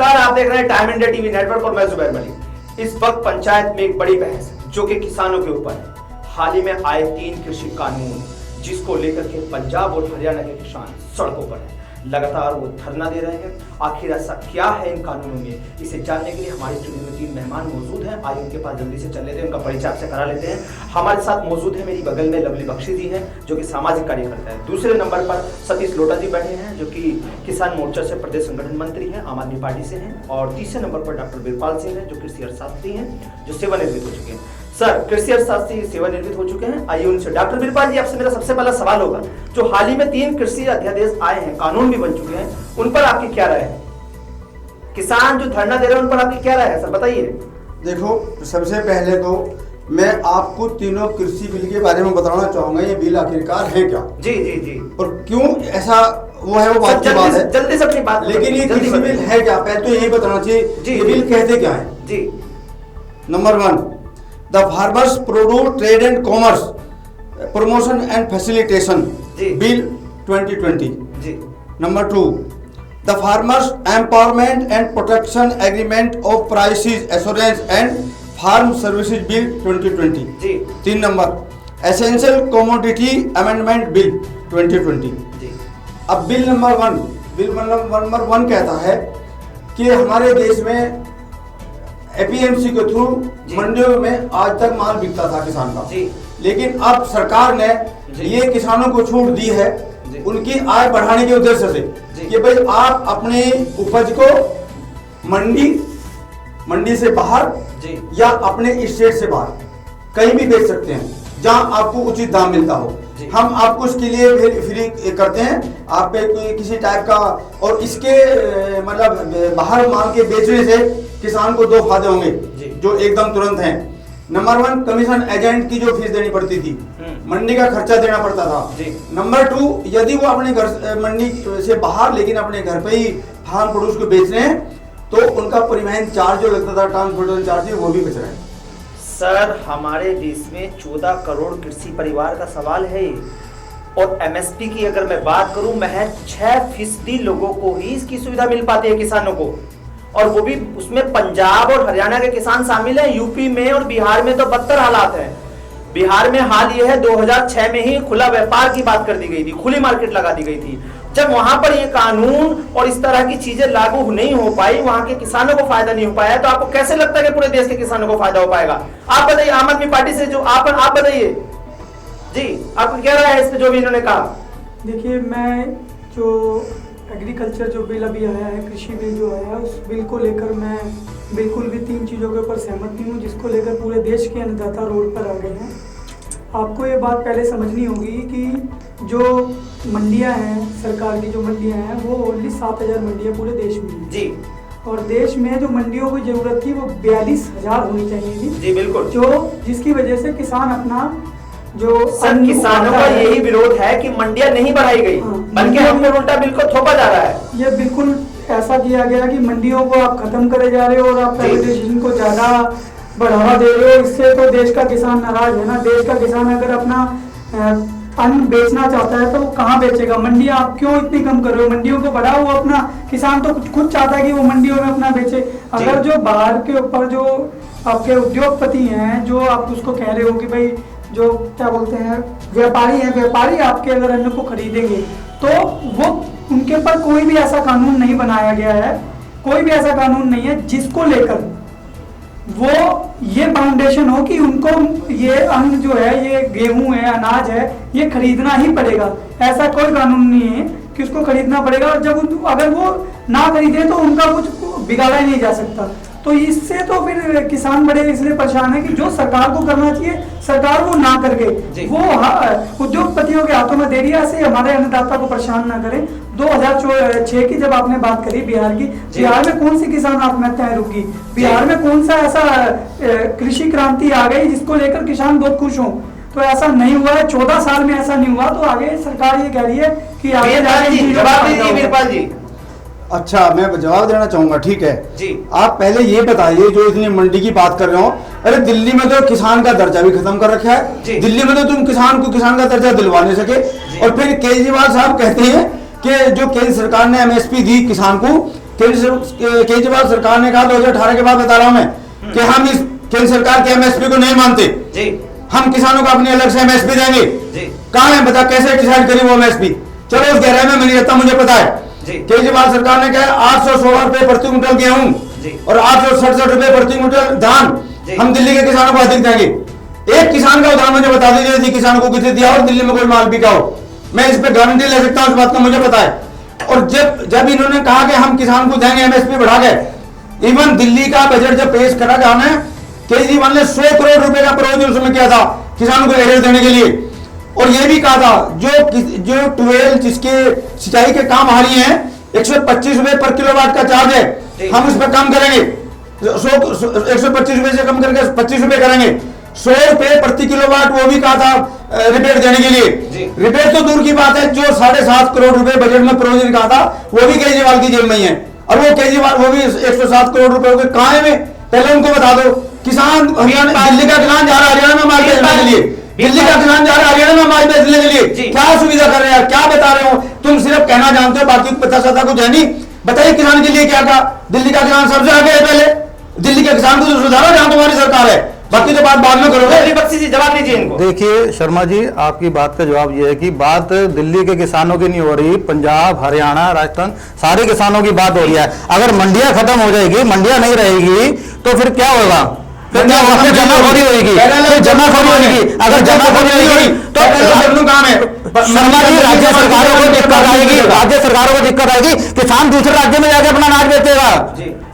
नमस्कार, आप देख रहे हैं टाइम इंडिया टीवी नेटवर्क और मैं जुबैर मलिक। इस वक्त पंचायत में एक बड़ी बहस जो कि किसानों के ऊपर है। हाल ही में आए 3 कृषि कानून जिसको लेकर के पंजाब और हरियाणा के किसान सड़कों पर हैं, लगातार वो धरना दे रहे हैं। आखिर ऐसा क्या है इन कानूनों में, इसे जानने के लिए हमारे स्टूडियो में 3 मेहमान मौजूद हैं। आइए उनके पास जल्दी से चल लेते हैं, उनका परिचय आपसे करा लेते हैं। हमारे साथ मौजूद है मेरी बगल में लवली बख्शी जी हैं जो कि सामाजिक कार्यकर्ता है। दूसरे नंबर पर सतीश लोटा जी बैठे हैं जो कि किसान मोर्चा से प्रदेश संगठन मंत्री हैं, आम आदमी पार्टी से हैं। और तीसरे नंबर पर डॉक्टर वीरपाल सिंह हैं जो कृषि अर्थशास्त्री हैं, जो सेवानिवृत्त हो चुके हैं। सर, कृषि अर्थशास्त्री सेवानिवृत्त हो चुके हैं। आइए उनसे, डॉक्टर वीरपाल जी, आपसे मेरा सबसे पहला सवाल होगा, जो हाल ही में 3 कृषि अध्यादेश आए हैं, कानून भी बन चुके हैं, उन पर आपकी क्या राय है? किसान जो धरना दे रहे हैं उन पर आपकी क्या राय है सर, बताइए। देखो, सबसे पहले तो मैं आपको तीनों कृषि बिल के बारे में बताना चाहूंगा। ये बिल आखिरकार है क्या? जी जी जी। और क्यों ऐसा वो है, वो बात की बात है। जल्दी से अपनी बात, लेकिन ये कृषि बिल है क्या, पहले तो यही बताना चाहिए। ये बिल कहते क्या है? जी। Number 1, the farmers produce trade and commerce promotion and facilitation bill 2020। जी। Number 2, the farmers empowerment and protection agreement of prices assurance and farm services bill 2020। Ji. 3 number, essential commodity amendment bill 2020। जी। अब bill number 1 कहता है कि हमारे देश में APMC के through मंडियों में आज तक माल बिकता था किसान का। जी। लेकिन अब सरकार ने ये किसानों को छूट दी है उनकी आय बढ़ाने के उद्देश्य से कि भाई आप अपने उपज को मंडी से बाहर या अपने स्टेट से बाहर कहीं भी बेच सकते हैं जहां आपको उचित दाम मिलता हो। हम आपको उसके लिए फ्री करते हैं, आप पे किसी टाइप का। और इसके मतलब बाहर माल के बेचने से किसान को 2 फायदे होंगे जो एकदम तुरंत हैं। नंबर 1, कमीशन एजेंट की जो फीस देनी पड़ती थी, मंडी का खर्चा देना पड़ता था। नंबर 2, यदि वो अपने घर मंडी से बाहर लेकिन अपने घर पे ही फार्म प्रोड्यूस को बेच रहे हैं तो उनका परिवहन चार्ज जो लगता था, ट्रांसपोर्टेशन चार्ज, वो भी बच रहा है। सर, हमारे देश में 14 करोड़ कृषि परिवार का सवाल है और एमएसपी की अगर मैं बात करूं, महज 6% लोगों को ही इसकी सुविधा मिल पाती है, किसानों को। और वो भी उसमें पंजाब और हरियाणा के किसान शामिल हैं। यूपी में और बिहार में तो बदतर हालात है। बिहार में हाल ये है, 2006 में ही खुला व्यापार की बात कर दी गई थी, खुली मार्केट लगा दी गई थी। जब वहां पर ये कानून और इस तरह की चीजें लागू नहीं हो पाई, वहां के किसानों को फायदा नहीं हो पाया, तो आपको कैसे लगता है कि पूरे देश के किसानों को फायदा हो पाएगा? आप बताइए, आम आदमी पार्टी से जो आप बताइए जी, आपको क्या राय है इस पे जो भी इन्होंने कहा? देखिए, मैं जो एग्रीकल्चर जो बिल अभी आया है, कृषि बिल जो आया है, उस बिल को लेकर मैं बिल्कुल भी 3 चीज़ों के ऊपर सहमत नहीं हूँ, जिसको लेकर पूरे देश के अन्नदाता रोड पर आ गए हैं। आपको ये बात पहले समझनी होगी कि जो मंडियां हैं, सरकार की जो मंडियां हैं, वो ओनली 7000 मंडियां पूरे देश में हैं जी। और देश में जो मंडियों की जरूरत थी वो 42,000 होनी चाहिए थी जी। बिल्कुल। जिसकी वजह से किसान अपना जो किसानों का यही विरोध है कि मंडियां नहीं बढ़ाई गई, बल्कि हम पर उल्टा बिल को थोपा जा रहा है। ये बिल्कुल ऐसा किया गया कि मंडियों को आप खत्म करे जा रहे हो और आप प्राइवेटाइजेशन को ज्यादा बढ़ावा दे रहे हो। इससे तो देश का किसान नाराज है ना। देश का किसान अगर अपना अन्न बेचना चाहता है तो वो कहाँ बेचेगा? मंडियां आप क्यों इतनी कम कर रहे हो? मंडियों को बढ़ाओ। वो अपना किसान तो खुद चाहता है कि वो मंडियों में अपना बेचे। अगर जो बाहर के ऊपर जो आपके उद्योगपति हैं, जो आप उसको कह रहे हो कि भाई जो क्या बोलते हैं व्यापारी हैं, व्यापारी आपके अगर अन्न को खरीदेंगे तो वो उनके ऊपर कोई भी ऐसा कानून नहीं बनाया गया है, कोई भी ऐसा कानून नहीं है जिसको लेकर वो ये फाउंडेशन हो कि उनको ये अन्न जो है, ये गेहूं है, अनाज है, ये खरीदना ही पड़ेगा। ऐसा कोई कानून नहीं है कि उसको खरीदना पड़ेगा। और जब अगर वो ना खरीदे तो उनका कुछ बिगाड़ा ही नहीं जा सकता। तो इससे तो फिर किसान बड़े इसलिए परेशान है कि जो सरकार को करना चाहिए सरकार वो ना करके वो उद्योगपतियों के हाथों में दे रही है। ऐसे हमारे अन्नदाता को परेशान ना करें। 2006 की जब आपने बात करी बिहार की, बिहार में कौन सी किसान आत्महत्याएं रुकी? बिहार में कौन सा ऐसा कृषि क्रांति आ गई जिसको लेकर किसान बहुत खुश हों? तो ऐसा नहीं हुआ है। 14 साल में ऐसा नहीं हुआ। तो आगे सरकार ये कह रही है कि आगे वीरपाल जी। अच्छा, मैं जवाब देना चाहूंगा, ठीक है जी। आप पहले ये बताइए, जो इतनी मंडी की बात कर रहे हो, अरे दिल्ली में तो किसान का दर्जा भी खत्म कर रखा है। दिल्ली में तो तुम किसान को किसान का दर्जा दिलवा नहीं सके। और फिर केजरीवाल साहब कहते हैं कि जो केंद्र सरकार ने एमएसपी दी किसान को, केजरीवाल सरकार ने कहा 2018 के बाद बता रहा हूं मैं कि हम इस केंद्र सरकार के एमएसपी को नहीं मानते जी, हम किसानों को अपनी अलग से एमएसपी देंगे जी, कहां है बता, कैसे डिसाइड करी वो एमएसपी? चलो उस गहराई में नहीं रहता, मुझे पता है जी। केजरीवाल सरकार ने कहा 816 रुपए प्रति क्विंटल गेहूं जी और 867 रुपए प्रति क्विंटल धान जी। हम दिल्ली के किसानों को अधिक देंगे। एक किसान का उदाहरण मुझे बता दीजिए यदि किसानों को कितने दिया और दिल्ली में कोई माल बिका हो, मैं इस पे गारंटी ले सकता हूं, इस बात का मुझे पता है। और जब इन्होंने कहा कि हम किसान को देंगे एमएसपी बढ़ा के, इवन दिल्ली का बजट जब पेश करा जाना है, केजरीवाल ने 100 करोड़ रुपए का प्रोविजन उसमें किया था किसानों को एरियर देने के लिए, और यह भी कहा था जो ट्यूबवेल जिसके सिंचाई के काम आ रही है 125 रुपए पर किलोवाट का चार्ज है, हम उस पर कम करेंगे 125 रुपए से कम करके 25 रुपए करेंगे, 100 रुपए प्रति किलोवाट वो भी कहा था रिपेयर देने के लिए। रिपेयर तो दूर की बात है, जो 7.5 करोड़ रुपए बजट में प्रोविजन कहा था वो भी केजरीवाल की जेब में ही है, और वो केजरीवाल वो भी 107 करोड़ रुपए के कहां में, पहले उनको बता दो। किसान हरियाणा, दिल्ली का किसान जा रहा है हरियाणा में माल बेचने के लिए, दिल्ली का किसान जा रहा है हरियाणा में माल बेचने के लिए, क्या सुविधा कर रहे हैं यार, क्या बता रहे हो तुम? सिर्फ कहना जानते हो, बाकी पता सता कुछ है नहीं। बताइए किसान के लिए क्या कहा? दिल्ली का किसान सबसे आगे है, पहले दिल्ली के किसान को तो सुधारो जहां तुम्हारी सरकार है, बाकी तो बात बाद में करोगे। बख्शी जी जवाब दीजिए इनको। देखिए शर्मा जी, आपकी बात का जवाब ये है कि बात दिल्ली के किसानों की नहीं हो रही, पंजाब हरियाणा राजस्थान सारे किसानों की बात हो रही है। अगर मंडियां खत्म हो जाएगी, मंडियां नहीं रहेगी तो फिर क्या होगा? फिर क्या होगा? फिर जमाखोरी होगी, फिर जमाखोरी होगी। अगर जमाखोरी होगी तो काम है शर्मा जी, राज्य सरकारों को दिक्कत आएगी, राज्य सरकारों को दिक्कत आएगी, किसान दूसरे राज्य में जाके अपना अनाज बेचेगा,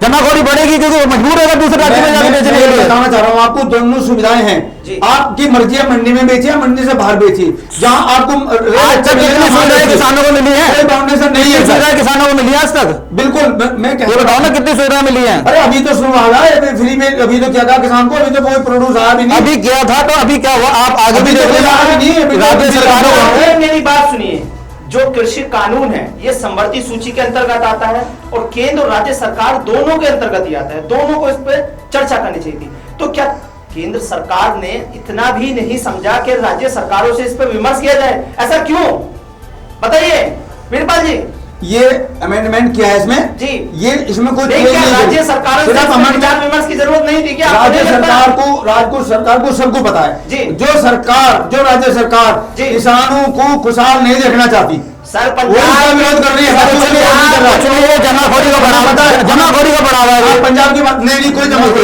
जमाखोरी बढ़ेगी क्योंकि वो मजबूर होगा दूसरे राज्य में जाके बेचने के लिए। बताना चाह रहा हूँ आपको, दोनों सुविधाएं हैं, आपकी मर्जी है मंडी में बेचिए, मंडी से बाहर बेचिए, जहां आपको आज तक कितनी सुविधाएं किसानों को मिली है? बाउंडेशन नहीं है, सुविधाएं किसानों को मिली है आज तक? बिल्कुल, मैं ये बताओ ना कितनी सुविधाएं मिली है? अरे अभी तो शुरू हुआ है फ्री में, अभी तो क्या कहा किसान को, अभी तो कोई प्रोड्यूस आया भी नहीं, अभी क्या था तो अभी क्या हुआ? आप आगे भी तो देखिए, राज्य सरकारों को। मेरी बात सुनिए, जो कृषि कानून है ये समवर्ती सूची के अंतर्गत आता है और केंद्र और राज्य सरकार दोनों के अंतर्गत ही आता है, दोनों को इस पर चर्चा करनी चाहिए थी। तो क्या केंद्र सरकार ने इतना भी नहीं समझा कि राज्य सरकारों से इस पर विमर्श किया जाए? ऐसा क्यों, बताइए वीरपाल जी। ये अमेंडमेंट किया है इसमें जी, ये इसमें कोई राज्य सरकारों से विचार विमर्श की जरूरत नहीं थी क्या? राज्य सरकार को सबको पता है जी, जो राज्य सरकार किसानों को खुशहाल नहीं देखना चाहती, सर विरोध कर रही है, जमाखोरी को बढ़ावा है। पंजाब की बात नहीं, कोई जमाखोरी,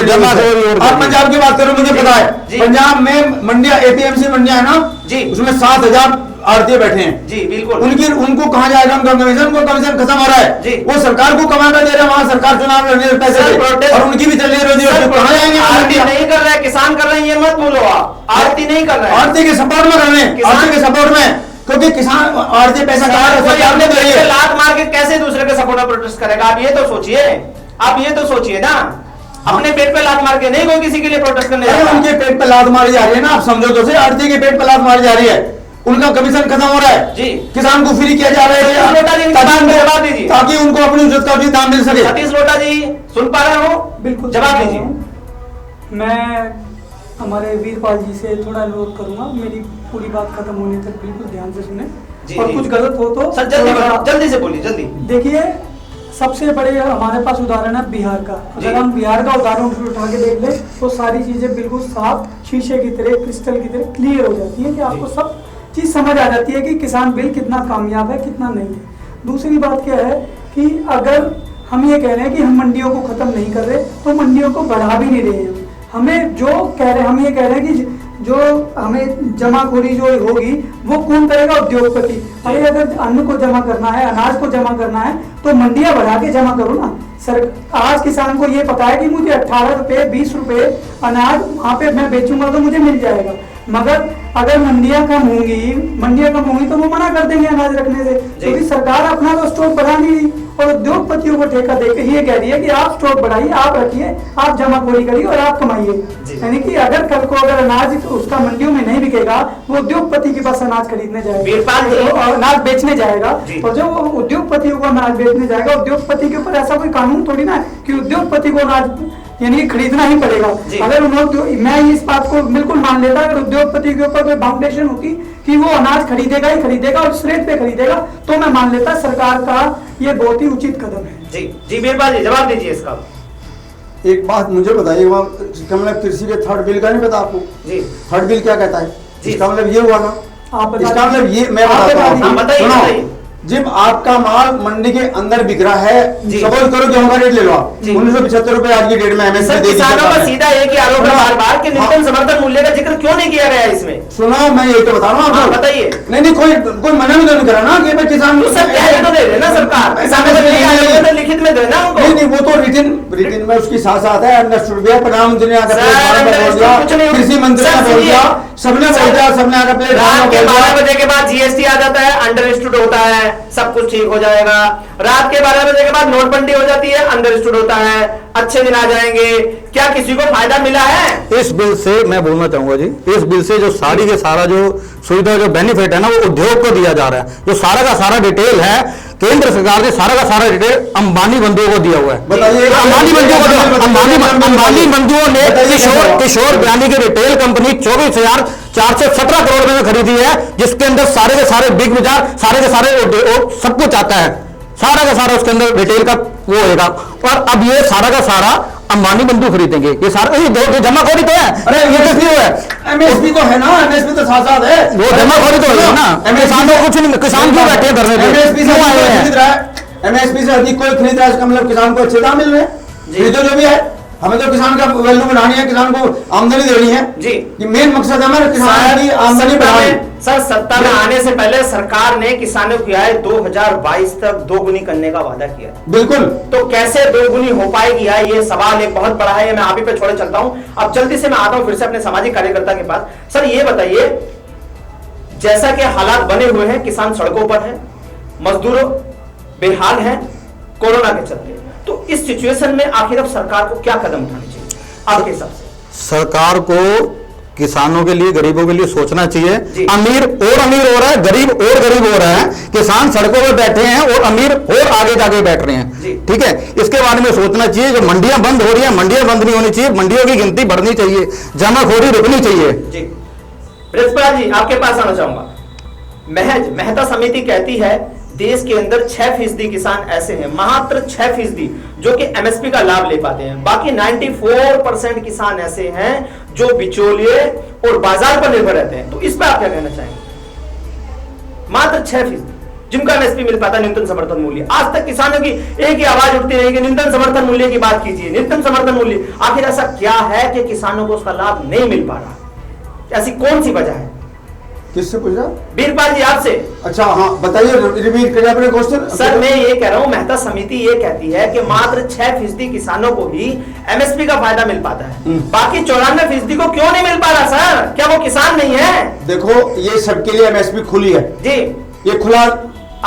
आप पंजाब की बात करो, मुझे पता है पंजाब में मंडिया एपीएमसी मंडिया है ना जी, उसमें 7,000 आड़ती बैठे हैं जी, बिल्कुल, उनको कहा जाएगा उनका कमीशन, को कमीशन खत्म हो रहा है जी, वो सरकार को कमा कर दे रहा है, वहां सरकार चुनाव लड़ने पैसे और उनकी भी चल रही है रोजी रोटी, कहां जाएंगे? आरती नहीं कर रहा है किसान, कर रहे हैं ये मत बोलो आप, आरती नहीं कर रहे हैं, आरती के सपोर्ट में कर रहे हैं, आरती के सपोर्ट में, क्योंकि किसान आरती पैसा सरकार ने दे रही है, लात मार के कैसे दूसरे के सपोर्ट में प्रोटेस्ट करेगा? आप ये तो सोचिए, आप ये तो सोचिए ना, अपने पेट पे लात मार के नहीं कोई किसी के लिए प्रोटेस्ट करने जा रहा है। उनके पेट पे लात मारी जा रही है ना, आप समझो तो सही, आरती के पेट पे लात मारी जा रही है, उनका कमीशन खत्म हो रहा है जी, किसान को फ्री किया जा रहा है ताकि उनको अपनी उचित का उचित दाम मिल सके। सतीश लोटा जी सुन पा रहे हो? बिल्कुल जवाब दीजिए। मैं हमारे वीरपाल जी से थोड़ा अनुरोध करूंगा, मेरी पूरी बात खत्म होने तक बिल्कुल ध्यान से सुने और कुछ गलत हो तो सर जल्दी से बोलिए, जल्दी। देखिए, सबसे बड़े हमारे पास उदाहरण है बिहार का, अगर हम बिहार का उदाहरण उठा के देख ले तो सारी चीजें बिल्कुल साफ शीशे की तरह, क्रिस्टल की तरह क्लियर हो जाती है कि आपको सब चीज समझ आ जाती है कि किसान बिल कितना कामयाब है कितना नहीं है। दूसरी बात क्या है कि अगर हम ये कह रहे हैं कि हम मंडियों को खत्म नहीं कर रहे तो मंडियों को बढ़ा भी नहीं रहे हैं, हमें जो कह रहे हैं, हम ये कह रहे हैं कि जो हमें जमाखोरी जो होगी वो कौन करेगा? उद्योगपति। अरे अगर अन्न को जमा करना है, अनाज को जमा करना है तो मंडियां बढ़ा के जमा करो ना। सर आज किसान को ये पता है कि मुझे 18 रुपए 20 रुपए अनाज वहां पे मैं बेचूंगा तो मुझे मिल जाएगा, मगर अगर मंडियां कम होंगी तो वो मना कर देंगे अनाज रखने से, क्योंकि सरकार अपना तो स्टॉक बढ़ा नहीं रही और उद्योगपतियों को ठेका देकर ये कह रही है कि आप स्टॉक बढ़ाइए, आप रखिए, आप जमाखोरी करिए और आप कमाइए। यानी कि अगर कल को अगर अनाज उसका मंडियों में नहीं बिकेगा वो उद्योगपति के पास अनाज खरीदने जाएगा और अनाज बेचने जाएगा, और जो उद्योगपतियों को अनाज बेचने जाएगा, उद्योगपति के ऊपर ऐसा कोई कानून थोड़ी ना कि उद्योगपति को अनाज यानी खरीदना ही पड़ेगा। अगर उन्होंने, मैं इस बात को बिल्कुल मान लेता, अगर उद्योगपति के ऊपर कोई बाउंडेशन होती कि कि वो अनाज खरीदेगा ही खरीदेगा और उस रेट पे खरीदेगा, तो मैं मान लेता सरकार का ये बहुत ही उचित कदम है। जी जी बीरपाल जी जवाब दीजिए इसका। एक बात मुझे बताइए, मतलब कृषि के थर्ड बिल का नहीं पता आपको? जी थर्ड बिल क्या कहता है? जी। इसका मतलब ये हुआ ना, आप बता इसका दीजिए। मतलब ये मैं आप बताता बता हूँ, दीजिए। बताइए, सुनो, बताइए। जब आपका माल मंडी के अंदर बिक रहा है, जी। सपोज करो गेहूं का रेट ले लो आप जी। 1975 रुपए आज की डेट में एमएसपी सर दे दी किसानों सरकार का ने। सीधा एक ही आरोप है बार बार कि न्यूनतम हाँ। समर्थन मूल्य का जिक्र क्यों नहीं किया गया इसमें? सुनो, मैं यही तो बता रहा हूँ हाँ, आपको। बताइए। नहीं कोई मना भी तो नहीं करा ना कि भाई किसान तो सर कहने तो दे रहे ना सरकार, किसानों को नहीं आया तो लिखित में दे ना उनको। नहीं वो तो रिटिन में उसकी साथ साथ है, अंडरस्टूड भी है, प्रधानमंत्री ने आकर सर, प्लेटफॉर्म पर बोल दिया, कुछ नहीं हो- कृषि मंत्री सर, ने बोल दिया, सुनिए। सबने बोल दिया, सबने आकर प्लेटफॉर्म रात पर के बोल 12 दिया। बजे के बाद जीएसटी आ जाता है, अंडरस्टूड होता है, सब कुछ ठीक हो जाएगा। रात के 12 बजे के बाद नोटबंदी हो जाती है, अंडरस्टूड होता है, अच्छे दिन आ जाएंगे। क्या किसी को फायदा मिला है? इस बिल से मैं बोलना चाहूंगा जी, इस बिल से जो सारी के सारा जो सुविधा जो बेनिफिट है ना, वो उद्योग को दिया जा रहा है। जो सारा का सारा डिटेल है केंद्र सरकार ने सारा का सारा डिटेल अंबानी बंधुओं को दिया हुआ है। बताइए, अंबानी बंधुओं को अंबानी बंधुओं ने बताइए, किशोर बयानी की रिटेल कंपनी 24,417 करोड़ रुपए में खरीदी है, जिसके अंदर सारे के सारे बिग बाजार, सारे के सारे सब कुछ आता है, सारा का सारा उसके अंदर रिटेल का वो होगा। और अब ये सारा का सारा अंबानी बंधु खरीदेंगे, ये सारा जमाखोरी तो है। अरे ये तो क्यों है? एमएसपी तो है ना, एमएसपी तो साथ साथ है, वो जमाखोरी तो है ना। किसानों को कुछ नहीं, किसान क्यों बैठे हैं घर में? एमएसपी से क्यों आए हुए अधिक हैं? खरीद रहा है, एमएसपी से अधिक कोई खरीद रहा है, इसका मतलब किसान को अच्छे दाम मिल रहे हैं। खरीदो जो भी है, हमें तो किसान का वैल्यू बढ़ानी है, किसान को आमदनी देनी है जी। कि मेन मकसद है हमारा किसान की आमदनी बढ़ानी। सर सत्ता में आने से पहले सरकार ने किसानों की आय 2022 तक दोगुनी करने का वादा किया। बिल्कुल। तो कैसे दोगुनी हो पाएगी आय, ये सवाल एक बहुत बड़ा है। ये मैं आप ही पे छोड़े चलता हूं। अब जल्दी से मैं आता हूं फिर से अपने सामाजिक कार्यकर्ता के पास। सर ये बताइए, जैसा कि हालात बने हुए हैं, किसान सड़कों पर है, मजदूर बेहाल है कोरोना के चलते, तो इस सिचुएशन में आखिर अब सरकार को क्या कदम उठाने चाहिए आपके हिसाब से? सरकार को किसानों के लिए, गरीबों के लिए सोचना जी। चाहिए। अमीर और अमीर हो रहा है, गरीब और गरीब हो रहा है, किसान सड़कों पर बैठे हैं और अमीर और आगे जाके बैठ रहे जी। हैं। ठीक है, इसके बारे में सोचना चाहिए। जो मंडियां बंद हो रही हैं, मंडियां बंद नहीं होनी चाहिए, मंडियों की गिनती बढ़नी चाहिए, जमाखोरी रुकनी चाहिए। जी बृहस्पति जी आपके पास आना चाहूंगा। मेहता समिति कहती है देश के अंदर 6% किसान ऐसे हैं, मात्र 6% जो कि एमएसपी का लाभ ले पाते हैं। बाकी 94% किसान ऐसे हैं जो बिचौलिए और बाजार पर निर्भर रहते हैं। तो इस पर आप क्या कहना चाहेंगे? मात्र 6% जिनका एमएसपी मिल पाता है, न्यूनतम समर्थन मूल्य। आज तक किसानों की एक ही आवाज उठती रही कि न्यूनतम समर्थन मूल्य की बात कीजिए, न्यूनतम समर्थन मूल्य। आखिर ऐसा क्या है कि किसानों को उसका लाभ नहीं मिल पा रहा? ऐसी कौन सी वजह है? किससे पूछ रहा? बीरपाल जी आपसे। अच्छा हाँ बताइए, रिपीट करिए अपने क्वेश्चन। सर मैं ये कह रहा हूं, मेहता समिति ये कहती है कि मात्र 6% किसानों को ही एमएसपी का फायदा मिल पाता है, बाकी 94% को क्यों नहीं मिल पा रहा? सर क्या वो किसान नहीं है? देखो ये सबके लिए एमएसपी खुली है, जी। ये खुला।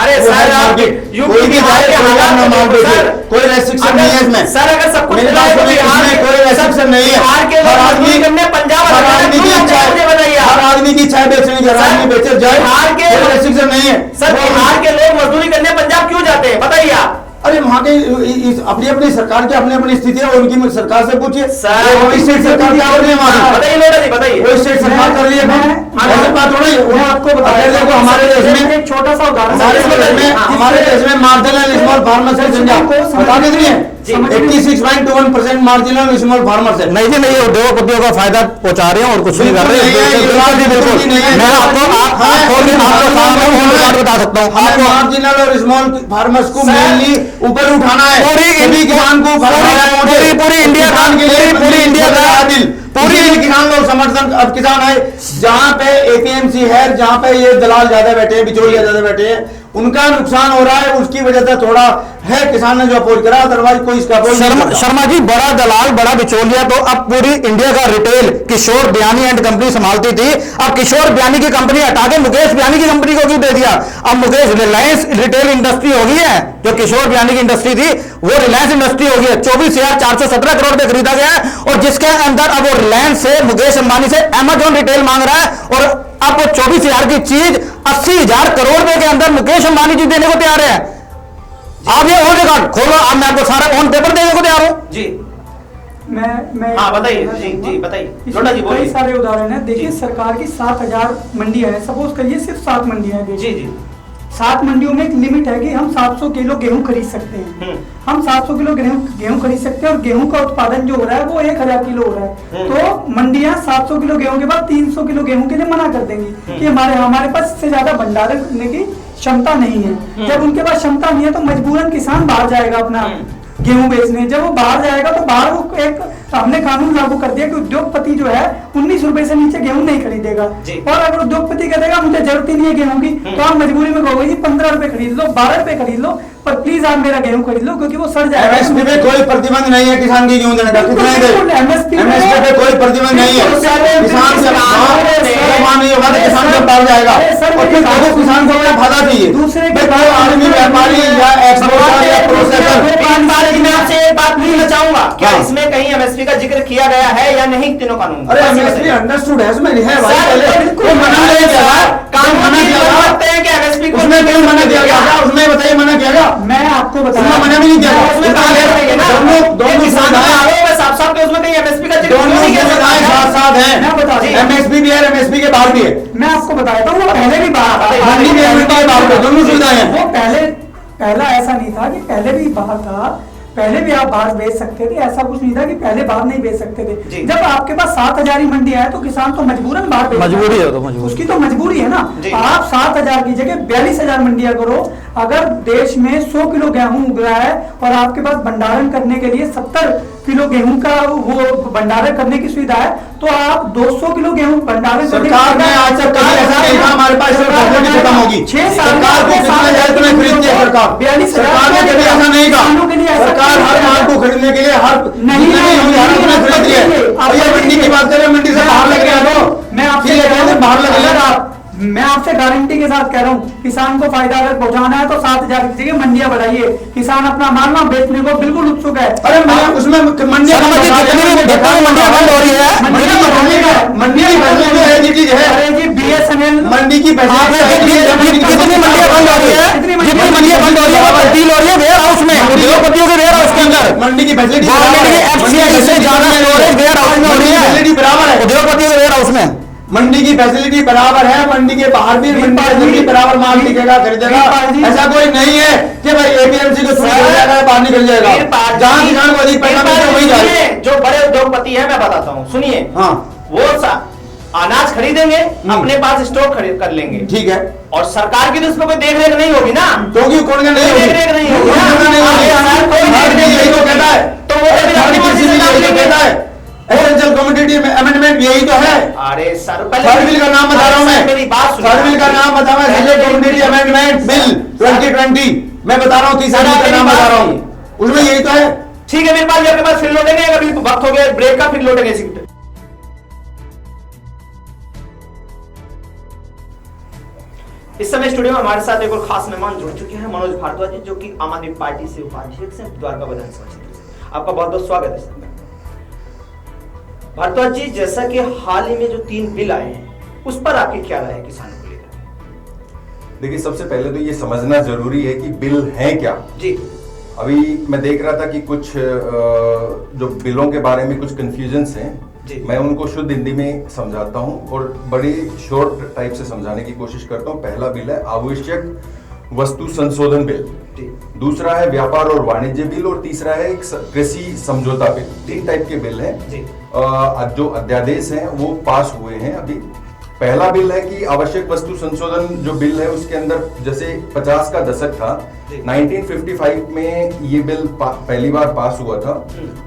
अरे सर आप यूपी बिहार के हालात में देखो सर, कोई रेस्ट्रिक्शन नहीं है इसमें। सर अगर सब कुछ मेरे मिला है पास तो बिहार इसमें में कोई रेस्ट्रिक्शन नहीं है। बिहार के लोग मजदूरी करने पंजाब हर हरियाणा आदमी की क्यों इच्छा जाते हैं? मुझे बताइए आप। हर आदमी की इच्छा बेचने की, हर सर, आदमी बेचे जाए, बिहार के कोई रेस्ट्रिक्शन नहीं है। सर बिहार के लोग मजदूरी करने पंजाब क्यों जाते हैं बताइए आप? अरे वहाँ के अपनी अपनी सरकार की अपनी अपनी स्थिति है, उनकी सरकार से पूछिए। सर, वो स्टेट सरकार क्या कर रही है वहाँ? बताइए लोटा जी बताइए। वो स्टेट सरकार कर रही है ऐसी बात हो रही है। मैं आपको बता अगर देखो हमारे देश में, एक छोटा सा उदाहरण हमारे देश में मार्जिनल स्मॉल फार्मर्स की संख्या बता कितनी है? 86.21% मार्जिनल स्मॉल फार्मर्स है। नहीं जी नहीं, उद्योगपतियों का फायदा पहुंचा रहे हैं और कुछ नहीं कर रहे हैं। बिल्कुल मैं आपको बता सकता हूँ। हमें मार्जिनल और स्मॉल फार्मर्स को मेनली ऊपर उठाना है। सभी किसान को पूरी इंडिया का पूरी किसान लोग समर्थन। अब किसान है जहाँ पे एपीएमसी है, जहाँ पे ये दलाल ज्यादा बैठे हैं, बिचौलिया ज्यादा बैठे हैं, उनका नुकसान हो रहा है, उसकी वजह से थोड़ा है किसान ने जो अपोज करा, अदरवाइज कोई इसका अपोज नहीं करता। शर्मा जी, बड़ा दलाल बड़ा बिचौलिया तो अब पूरी इंडिया का रिटेल किशोर बयानी एंड कंपनी संभालती थी। अब किशोर बयानी की कंपनी हटा के मुकेश बयानी की कंपनी को क्यों दे दिया? अब मुकेश रिलायंस रिटेल इंडस्ट्री हो गई है। जो किशोर बयानी की इंडस्ट्री थी वो रिलायंस इंडस्ट्री हो गई है। 24,417 करोड़ पे खरीदा गया है और जिसके अंदर अब वो रिलायंस से, मुकेश अंबानी से अमेजॉन रिटेल मांग रहा है और अब वो 24,000 की चीज 80,000 करोड़ रुपए के अंदर मुकेश अंबानी जी देने को तैयार है। आप ये ऑन रिकॉर्ड खोलो, अब मैं आपको सारा ऑन पेपर देने को तैयार हूं जी। मैं हाँ, बताइए, कहना जी, चाहूंगा। जी, बताइए। इसमें लोटा जी, बोलिए। कई सारे उदाहरण है। देखिए, जी। सरकार की 7,000 मंडियां हैं, सपोज करिए सिर्फ 7 मंडियां हैं। जी जी 7 मंडियों में एक लिमिट है कि हम 700 किलो गेहूं खरीद सकते हैं। हम 700 किलो गेहूं खरीद सकते हैं और गेहूं का उत्पादन जो हो रहा है वो 1000 किलो हो रहा है। तो मंडियां 700 किलो गेहूं के बाद 300 किलो गेहूं के लिए मना कर देंगी कि हमारे पास इससे ज्यादा भंडारण करने की क्षमता नहीं है। जब उनके पास क्षमता नहीं है तो मजबूरन किसान बाहर जाएगा अपना गेहूं बेचने। जब वो बाहर जाएगा तो बाहर वो एक हमने कानून लागू कर दिया कि उद्योगपति जो है 19 रुपए से नीचे गेहूं नहीं खरीदेगा। और अगर उद्योगपति कहेगा मुझे जरूरत ही नहीं है गेहूं की, तो आप मजबूरी में कहोगे जी 15 रुपए खरीद लो, 12 रुपए खरीद लो, पर प्लीज आप मेरा गेहूं खरीद लो क्योंकि वो सड़ जाएगा। एमएसपी पे कोई प्रतिबंध नहीं है किसान की गेहूं देने का, कितना ही दे। एमएसपी पे कोई प्रतिबंध नहीं है। किसान से मान नहीं होगा तो किसान जब बाहर जाएगा और फिर देखो किसान को अपना फायदा चाहिए। दूसरे भाई कोई आदमी व्यापारी या एक्सपोर्टर या प्रोसेसर मैं आपसे एक बात पूछना चाहूंगा, क्या हाँ। इसमें कहीं एमएसपी का जिक्र किया गया है या नहीं तीनों कानून? अरे एमएसपी अंडरस्टूड है, उसमें है भाई। सर, पहले बिल्कुल वो मना नहीं किया था, कानून मना की किया बात था करते हैं कि एमएसपी को उसमें क्यों मना किया गया था? उसमें बताइए मना किया गया? मैं आपको उसमें बताया मना भी नहीं किया था। उसमें कहा गया है ना, दोनों किसान सुविधाएं आरोप है साफ-साफ कि उसमें कहीं एमएसपी का जिक्र दोनों नहीं किया सुविधाएं जाता है। साथ साथ मैं बता हैं। दूं। एमएसपी भी है, एमएसपी के बाहर भी है। मैं आपको बताया था वो पहले भी मंडी भी है, मंडी के बाहर भी है, दोनों सुविधाएं हैं। वो पहला ऐसा नहीं था कि पहले भी बाहर था, पहले भी आप बाहर बेच सकते थे। ऐसा कुछ नहीं था कि पहले बाहर नहीं बेच सकते थे। जी। जब आपके पास 7,000 ही मंडी है तो किसान तो मजबूरन बाहर बेचता मजबूरी है, तो मजबूरी। उसकी तो मजबूरी है ना। जी। आप 7,000 की जगह 42,000 मंडियां करो। अगर देश में 100 किलो गेहूं उग रहा है और आपके पास भंडारण करने के लिए 70 किलो गेहूं का वो भंडारण करने की सुविधा है, तो आप 200 किलो गेहूं भंडारण करने की सरकार ने आज तक कभी ऐसा नहीं कहा हमारे पास सिर्फ फसलें भी खत्म होगी। 6 साल सरकार को कितना जायज तुम्हें खरीदती है सरकार? 42,000 सरकार ने कभी ऐसा नहीं किसानों के लिए कहा। ऐसा सरकार हर माल को खरीदने के लिए हर नहीं, जितने भी हर अपने नहीं, खरीद रही है। आप और ये मंडी की बात करें, मंडी से बाहर लग रहा है मैं आपसे ठीक है, कह रहा हूं, बाहर लग अगर रहा है। आप मैं आपसे गारंटी के साथ कह रहा हूँ किसान को फायदा अगर पहुंचाना है तो 7,000 की जगह मंडियां बढ़ाइए। किसान अपना माल ना बेचने को बिल्कुल उत्सुक है। अरे मैं उसमें मंडियां सर, मंडियां बंद हो रही है। मंडियां की फैसिलिटी है जी चीज है। अरे जी BSNL मंडी की कितनी मंडियां बंद हो रही है? जितनी मंडियां बंद हो रही है वो डील हो रही है वेयर हाउस में, उद्योगपतियों के वेयर हाउस के अंदर। मंडी की फैसिलिटी गवर्नमेंट की FCI से ज्यादा स्टोरेज वेयर हाउस में हो रही है, फैसिलिटी बराबर है। उद्योगपतियों के वेयर हाउस में। मंडी की फैसिलिटी बराबर है, मंडी के बाहर भी मंडी के अंदर भी बराबर माल बिकेगा खरीदेगा। ऐसा कोई नहीं है कि भाई APMC को छूट हो जाएगा बाहर निकल जाएगा। जहां किसान को अधिक पैसा मिलता है वही जाए। जो बड़े उद्योगपति है मैं बताता हूँ, सुनिए। हाँ वो अनाज खरीदेंगे, अपने पास स्टॉक खरीद कर लेंगे, ठीक है। और सरकार की तो उसमें कोई देख रेख नहीं होगी ना। क्योंकि कौन का नहीं होगी, देख रेख नहीं होगी ना। कौन का नहीं होगी। अनाज कोई देख भारत रेख यही तो कहता है, तो वो भी अपनी मर्जी से काम यही तो लेंगे। कहता है। एसेंशियल कमोडिटी अमेंडमेंट यही तो है। अरे सर थर्ड बिल का नाम बता रहा हूं मैं, मेरी बात सुनिए। थर्ड बिल का नाम बता रहा हूं, एसेंशियल कमोडिटी अमेंडमेंट बिल 2020 मैं बता रहा हूं, तीसरा बिल का नाम बता रहा हूं, उसमें यही तो है। ठीक है, मेरे पास आपके पास फिर लौटेंगे, अभी वक्त हो गया ब्रेक का, फिर लौटेंगे इसी पे। इस समय स्टूडियो में हमारे साथ एक और खास मेहमान जुड़ चुके हैं, मनोज भारद्वाज जी, जो कि आम आदमी पार्टी से उपाध्यक्ष हैं द्वारका विधानसभा क्षेत्र से। आपका बहुत बहुत स्वागत है सर। भारद्वाज जी, जैसा कि हाल ही में जो 3 बिल आए हैं उस पर आपकी क्या राय है किसानों को लेकर? देखिए, सबसे पहले तो ये समझना जरूरी है कि बिल है क्या। जी, अभी मैं देख रहा था कि कुछ जो बिलों के बारे में कुछ कंफ्यूजन्स हैं, मैं उनको शुद्ध हिंदी में समझाता हूं और बड़ी शॉर्ट टाइप से समझाने की कोशिश करता हूं। पहला बिल है आवश्यक वस्तु संशोधन बिल, दूसरा है व्यापार और वाणिज्य बिल, और तीसरा है एक कृषि समझौता बिल। 3 टाइप के बिल हैं जो अध्यादेश हैं वो पास हुए हैं अभी। पहला बिल है कि आवश्यक वस्तु संशोधन जो बिल है उसके अंदर जैसे 50 का दशक था, 1955 में ये बिल पहली बार पास हुआ था।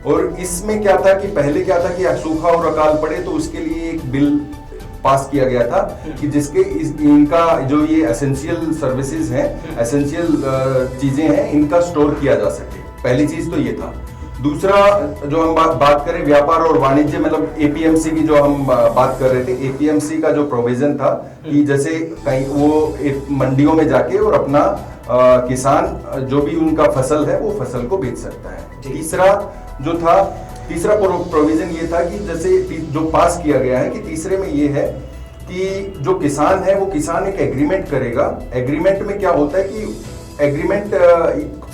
और इसमें क्या था कि पहले क्या था कि सूखा और अकाल पड़े तो उसके लिए एक बिल पास किया गया था कि जिसके इनका जो ये एसेंशियल सर्विसेज हैं, एसेंशियल चीजें हैं, इनका स्टोर किया जा सके। पहली चीज तो ये था। दूसरा जो हम बात करें व्यापार और वाणिज्य, मतलब APMC की जो हम बात कर रहे थे, APMC का जो प्रोविजन था कि जैसे कहीं वो मंडियों में जाके और अपना किसान जो भी उनका फसल है वो फसल को बेच सकता है। तीसरा प्रोविजन ये था कि जैसे जो पास किया गया है कि तीसरे में ये है कि जो किसान है वो किसान एक एग्रीमेंट करेगा। एग्रीमेंट में क्या होता है कि एग्रीमेंट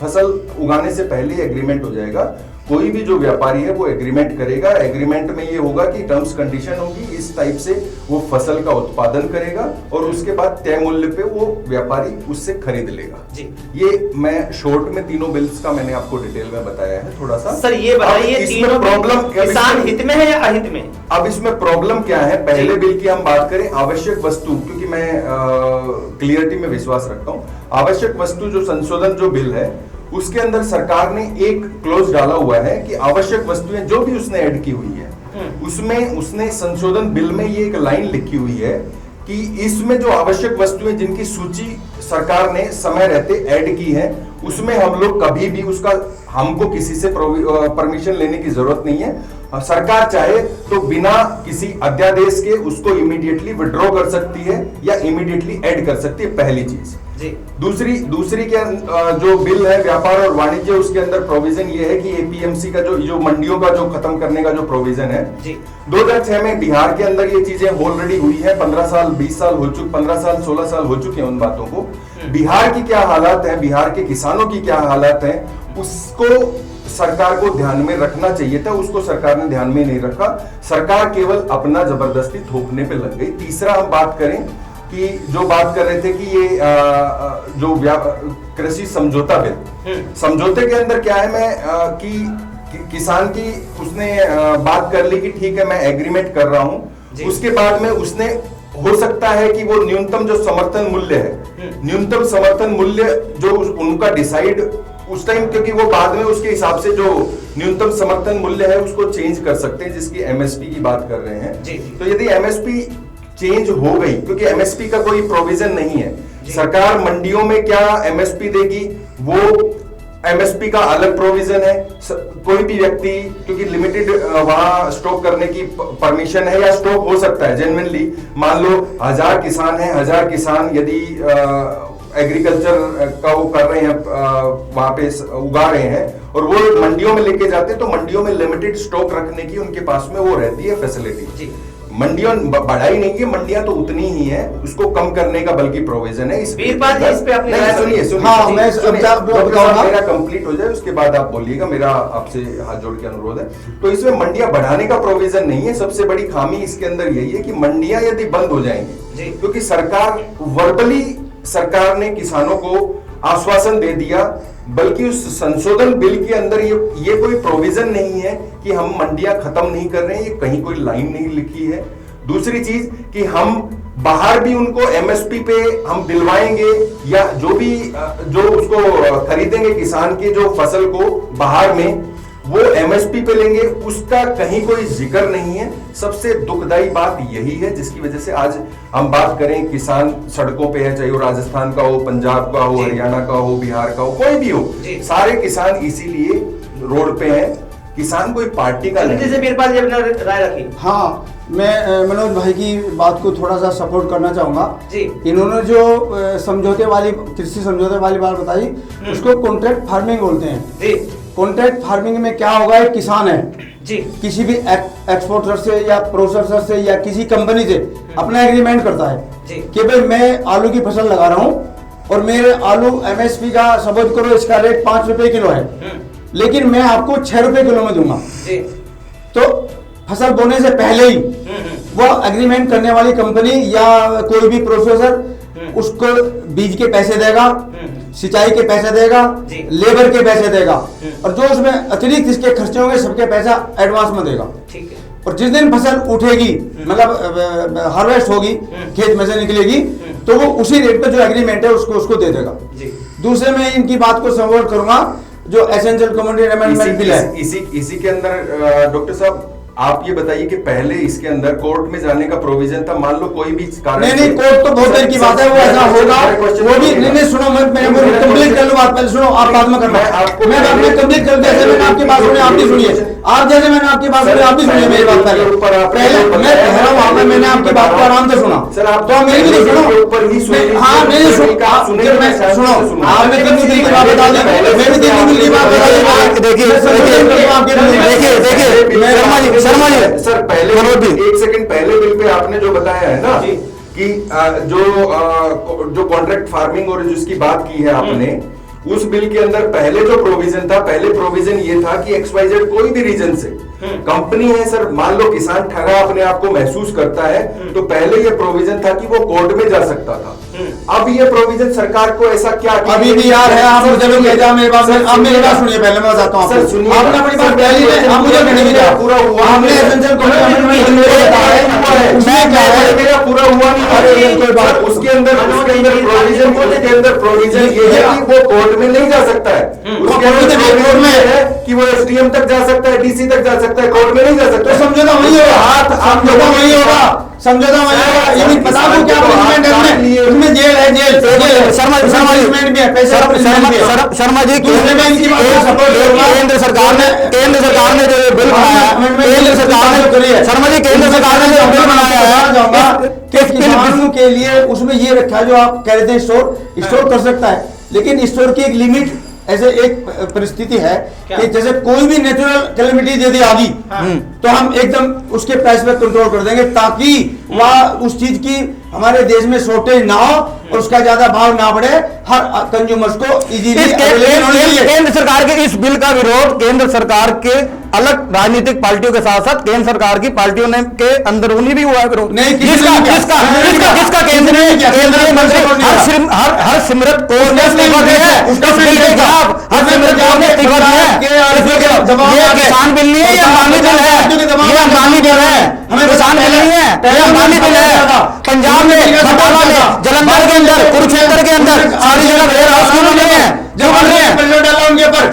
फसल उगाने से पहले एग्रीमेंट हो जाएगा, कोई भी जो व्यापारी है वो एग्रीमेंट करेगा। एग्रीमेंट में ये होगा कि टर्म्स कंडीशन होगी, इस टाइप से वो फसल का उत्पादन करेगा और उसके बाद तय मूल्य पे वो व्यापारी उससे खरीद लेगा। जी। ये मैं शॉर्ट में तीनों बिल्स का मैंने आपको डिटेल में बताया है थोड़ा सा। सर ये बताइए, तीनों प्रॉब्लम किसान हित में है या अहित में? अब इसमें प्रॉब्लम क्या है, पहले बिल की हम बात करें, आवश्यक वस्तु, क्योंकि मैं क्लियरिटी में विश्वास रखता हूं, आवश्यक वस्तु जो संशोधन जो बिल है उसके अंदर सरकार ने एक क्लोज डाला हुआ है कि आवश्यक वस्तुएं जो भी उसने ऐड की हुई है उसमें उसने संशोधन बिल में ये एक लाइन लिखी हुई है कि इसमें जो आवश्यक वस्तुएं जिनकी सूची सरकार ने समय रहते ऐड की है उसमें हम लोग कभी भी उसका हमको किसी से परमिशन लेने की जरूरत नहीं है। सरकार चाहे तो बिना किसी अध्यादेश के उसको इमीडिएटली विड्रॉ कर सकती है या इमीडिएटली ऐड कर सकती है, पहली चीज। जी। दूसरी क्या जो बिल है व्यापार और वाणिज्य, उसके अंदर प्रोविजन ये है कि एपीएमसी का जो मंडियों का जो खत्म करने का जो प्रोविजन है, 2006 में बिहार के अंदर ये चीजें ऑलरेडी हुई है। 15 साल 20 साल हो चुके, 15 साल 16 साल हो चुके हैं उन बातों को। बिहार की क्या हालात है, बिहार के किसानों की क्या हालात है, उसको सरकार को ध्यान में रखना चाहिए था, उसको सरकार ने ध्यान में नहीं रखा। सरकार केवल अपना जबरदस्ती थोपने पे लग गई। तीसरा हम बात करें कि जो बात कर रहे थे कि ये जो कृषि समझौता बिल, समझौते के अंदर क्या है, मैं कि किसान की उसने बात कर ली कि ठीक है मैं एग्रीमेंट कर रहा हूं, उसके बाद में उसने हो सकता है कि वो न्यूनतम जो समर्थन मूल्य है, न्यूनतम समर्थन मूल्य जो उनका डिसाइड उस टाइम, क्योंकि वो बाद में उसके हिसाब से जो न्यूनतम समर्थन मूल्य है उसको चेंज कर सकते हैं, जिसकी एमएसपी की बात कर रहे हैं। तो यदि एमएसपी चेंज हो गई, क्योंकि एमएसपी का कोई प्रोविजन नहीं है, सरकार मंडियों में क्या एमएसपी देगी वो एमएसपी का अलग प्रोविजन है। कोई भी व्यक्ति, क्योंकि लिमिटेड वहां स्टॉक करने की परमिशन है या स्टॉक हो सकता है जेन्युइनली, मान लो 1000 किसान हैं, 1000 किसान यदि एग्रीकल्चर का वो कर रहे हैं, वहां पे उगा रहे हैं और वो मंडियों में लेके जाते हैं, तो मंडियों में लिमिटेड स्टॉक रखने की उनके पास में वो रहती है फैसिलिटी। मंडियां बढ़ाई नहीं है, मंडियां तो उतनी ही है, उसको कम करने का बल्कि प्रोविजन है। इस पे अपनी सुनिए, हाँ, मैं मेरा कंप्लीट हो जाए उसके बाद आप बोलिएगा, मेरा आपसे हाथ जोड़ के अनुरोध है। तो इसमें मंडियां बढ़ाने का प्रोविजन नहीं है। सबसे बड़ी खामी इसके अंदर यही है कि मंडियां यदि बंद हो जाएंगी, क्योंकि सरकार वर्बली सरकार ने किसानों को आश्वासन दे दिया, बल्कि उस संशोधन बिल के अंदर ये कोई प्रोविजन नहीं है कि हम मंडियां खत्म नहीं कर रहे हैं, ये कहीं कोई लाइन नहीं लिखी है। दूसरी चीज कि हम बाहर भी उनको एमएसपी पे हम दिलवाएंगे या जो भी जो उसको खरीदेंगे किसान के जो फसल को बाहर में, वो एमएसपी पे लेंगे, उसका कहीं कोई जिक्र नहीं है। सबसे दुखदाई बात यही है जिसकी वजह से आज हम बात करें किसान सड़कों पे है, चाहे वो राजस्थान का हो, पंजाब का हो, हरियाणा का हो, बिहार का हो, कोई भी हो, सारे किसान इसीलिए रोड पे हैं। किसान कोई पार्टी का नहीं। जैसे मेरे पास ये अपना राय रखी। हाँ, मैं मनोज भाई की बात को थोड़ा सा सपोर्ट करना चाहूंगा। जी। इन्होंने जो समझौते वाली, कृषि समझौते वाली बात बताई, उसको कॉन्ट्रैक्ट फार्मिंग बोलते हैं। जी। कॉन्ट्रैक्ट फार्मिंग में क्या होगा, एक किसान है जी, किसी भी एक्सपोर्टर से या प्रोसेसर से या किसी कंपनी से अपना एग्रीमेंट करता है कि भाई मैं आलू की फसल लगा रहा हूँ और मेरे आलू एमएसपी का सपोज करो इसका रेट 5 रुपए किलो है, लेकिन मैं आपको 6 रुपए किलो में दूंगा। तो फसल बोने से पहले ही वो एग्रीमेंट करने वाली कंपनी या कोई भी प्रोसेसर उसको बीज के पैसे देगा, सिंचाई के पैसे देगा, लेबर के पैसे देगा, और जो उसमें अतिरिक्त इसके खर्चे होंगे सबके पैसा एडवांस में देगा। ठीक है। और जिस दिन फसल उठेगी, मतलब हार्वेस्ट होगी, खेत में से निकलेगी, तो वो उसी रेट पे जो एग्रीमेंट है उसको दे देगा। दूसरे में इनकी बात को सपोर्ट करूंगा, जो एसेंशियल कमोडिटी अमेंडमेंट बिल है, इसी के अंदर डॉक्टर साहब आप ये बताइए कि पहले इसके अंदर कोर्ट में जाने का प्रोविजन था, मान लो कोई भी कारण नहीं, कोर्ट तो बहुत देर की बात है, वो ऐसा होगा, वो भी नहीं सुनो, मैं कंप्लीट कर लूं बात, पहले सुनो, आप बाद में करना, मैं आपने कंप्लीट कर दिया, जैसे मैंने आपकी बात सुनी आप भी सुनिए, आप जैसे मैंने आपकी बात सुनी आप भी सुनिए मेरी बात। पहले मैं कह रहा हूँ, मैंने आपकी बात को आराम से सुना, तो मेरी भी सुनो, हाँ नहीं सुनो, आपने कितनी दिल की बात बता दी, मैं भी दिल की बात बता दी। देखिए सर पहले एक सेकंड पहले बिल पे आपने जो बताया है ना कि जो कॉन्ट्रैक्ट फार्मिंग और जिसकी बात की है आपने, उस बिल के अंदर पहले जो प्रोविजन था, पहले प्रोविजन ये था कि XYZ कोई भी रीजन से कंपनी है सर, मान लो किसान ठगा अपने आप को महसूस करता है, तो पहले ये प्रोविजन था कि वो कोर्ट में जा सकता था। अब ये प्रोविजन सरकार को ऐसा क्या अभी भी यार है, आप मुझे भी कह जाओ मेरी बात, आप मेरी बात सुनिए, पहले मैं बताता हूँ सर सुनिए, आपने अपनी बात कह ली है, आप मुझे कहने दीजिए पूरा हुआ हमने एसेंशियल कम्युनिटी मेरा पूरा हुआ नहीं। अरे कोई बात, उसके अंदर प्रोविजन ये है कि वो कोर्ट में नहीं जा सकता है, उसके अंदर कोर्ट में है कि वो SDM तक जा सकता है, DC तक जा सकता है, कोर्ट में नहीं जा सकता। तो समझौता वही होगा, समझौता वही होगा, समझौता वही होगा। ये नहीं पता आपको क्या पनिशमेंट है उसमें, जेल है, जेल शर्मा जी, पनिशमेंट भी है, पैसे का punishment भी है। शर्मा जी, दूसरे में इनकी बात को सपोर्ट करूंगा। केंद्र सरकार ने जो बिल बनाया, केंद्र सरकार ने, शर्मा जी, केंद्र सरकार ने जो बिल बनाया है कि किसानों के लिए उसमें ये रखा है, जो आप कह रहे थे स्टोर कर सकता है, लेकिन स्टोर की एक लिमिट, ऐसे एक परिस्थिति है कि जैसे कोई भी नेचुरल कैलेमिटी यदि आ गई तो हम एकदम उसके प्राइस पे कंट्रोल कर देंगे, ताकि वह उस चीज की हमारे देश में शॉर्टेज ना हो और उसका ज्यादा भाव ना बढ़े, हर कंज्यूमर्स को इजीली अवेलेबल होनी चाहिए। केंद्र सरकार के इस बिल का विरोध केंद्र सरकार के अलग राजनीतिक पार्टियों के साथ साथ केंद्र सरकार की पार्टियों ने के अंदरूनी भी हुआ है विरोध। नहीं, किसका केंद्रीय मंत्री हरसिमरत कौर ने इस्तीफा दिया है, उस बिल के खिलाफ हरसिमरत कौर ने इस्तीफा दिया है। ये किसान बिल नहीं है, ये अंबानी बिल है, ये अंबानी बिल है, हमें किसान बिल नहीं है, ये अंबानी बिल है। पंजाब में, बटाला में, जलंधर के अंदर, कुरुक्षेत्र के अंदर सारी जगह वेयर हाउस क्यों बन रहे हैं, जो बन रहे हैं,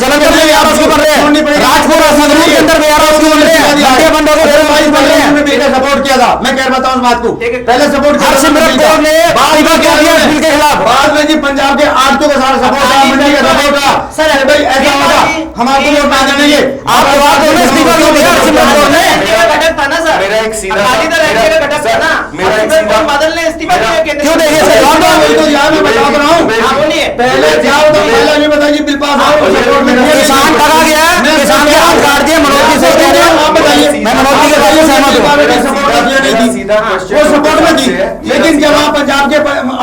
जलंधर में वेयर हाउस क्यों बन रहे हैं, राजपुर और संगरूर के अंदर वेयर हाउस क्यों बन रहे हैं, घंटे बंद हो गए, वेयर हाउस बन रहे हैं। सपोर्ट किया था, मैं कह रहा हूँ इस बात को, पहले सपोर्ट हरसिमरत कौर ने इस्तीफा क्या दिया इस बिल के खिलाफ, बाद में जी पंजाब के आड़तों का सारा सपोर्ट था, मंडी का सपोर्ट था। सर भाई ऐसा होगा, हम आपको वोट ना देंगे, आप जवाब दो, इस्तीफा क्यों दिया हरसिमरत कौर ने? घटक था ना सर, मेरा एक सीधा घटक था ना, बादल ने इस्तीफा दिया, क्यों नहीं? ये जवाब दो। मैं बता रहा हूँ, पहले जाओ तो पहले नहीं बताइए बिल पास आओ, सपोर्ट में किसान ठगा गया है, किसान के हाथ काट दिए, मनोज जी से कह रहे हैं, आप बताइए, मैं मनोज जी के बात से सहमत हूँ। वो सपोर्ट में थी, लेकिन जब आप पंजाब के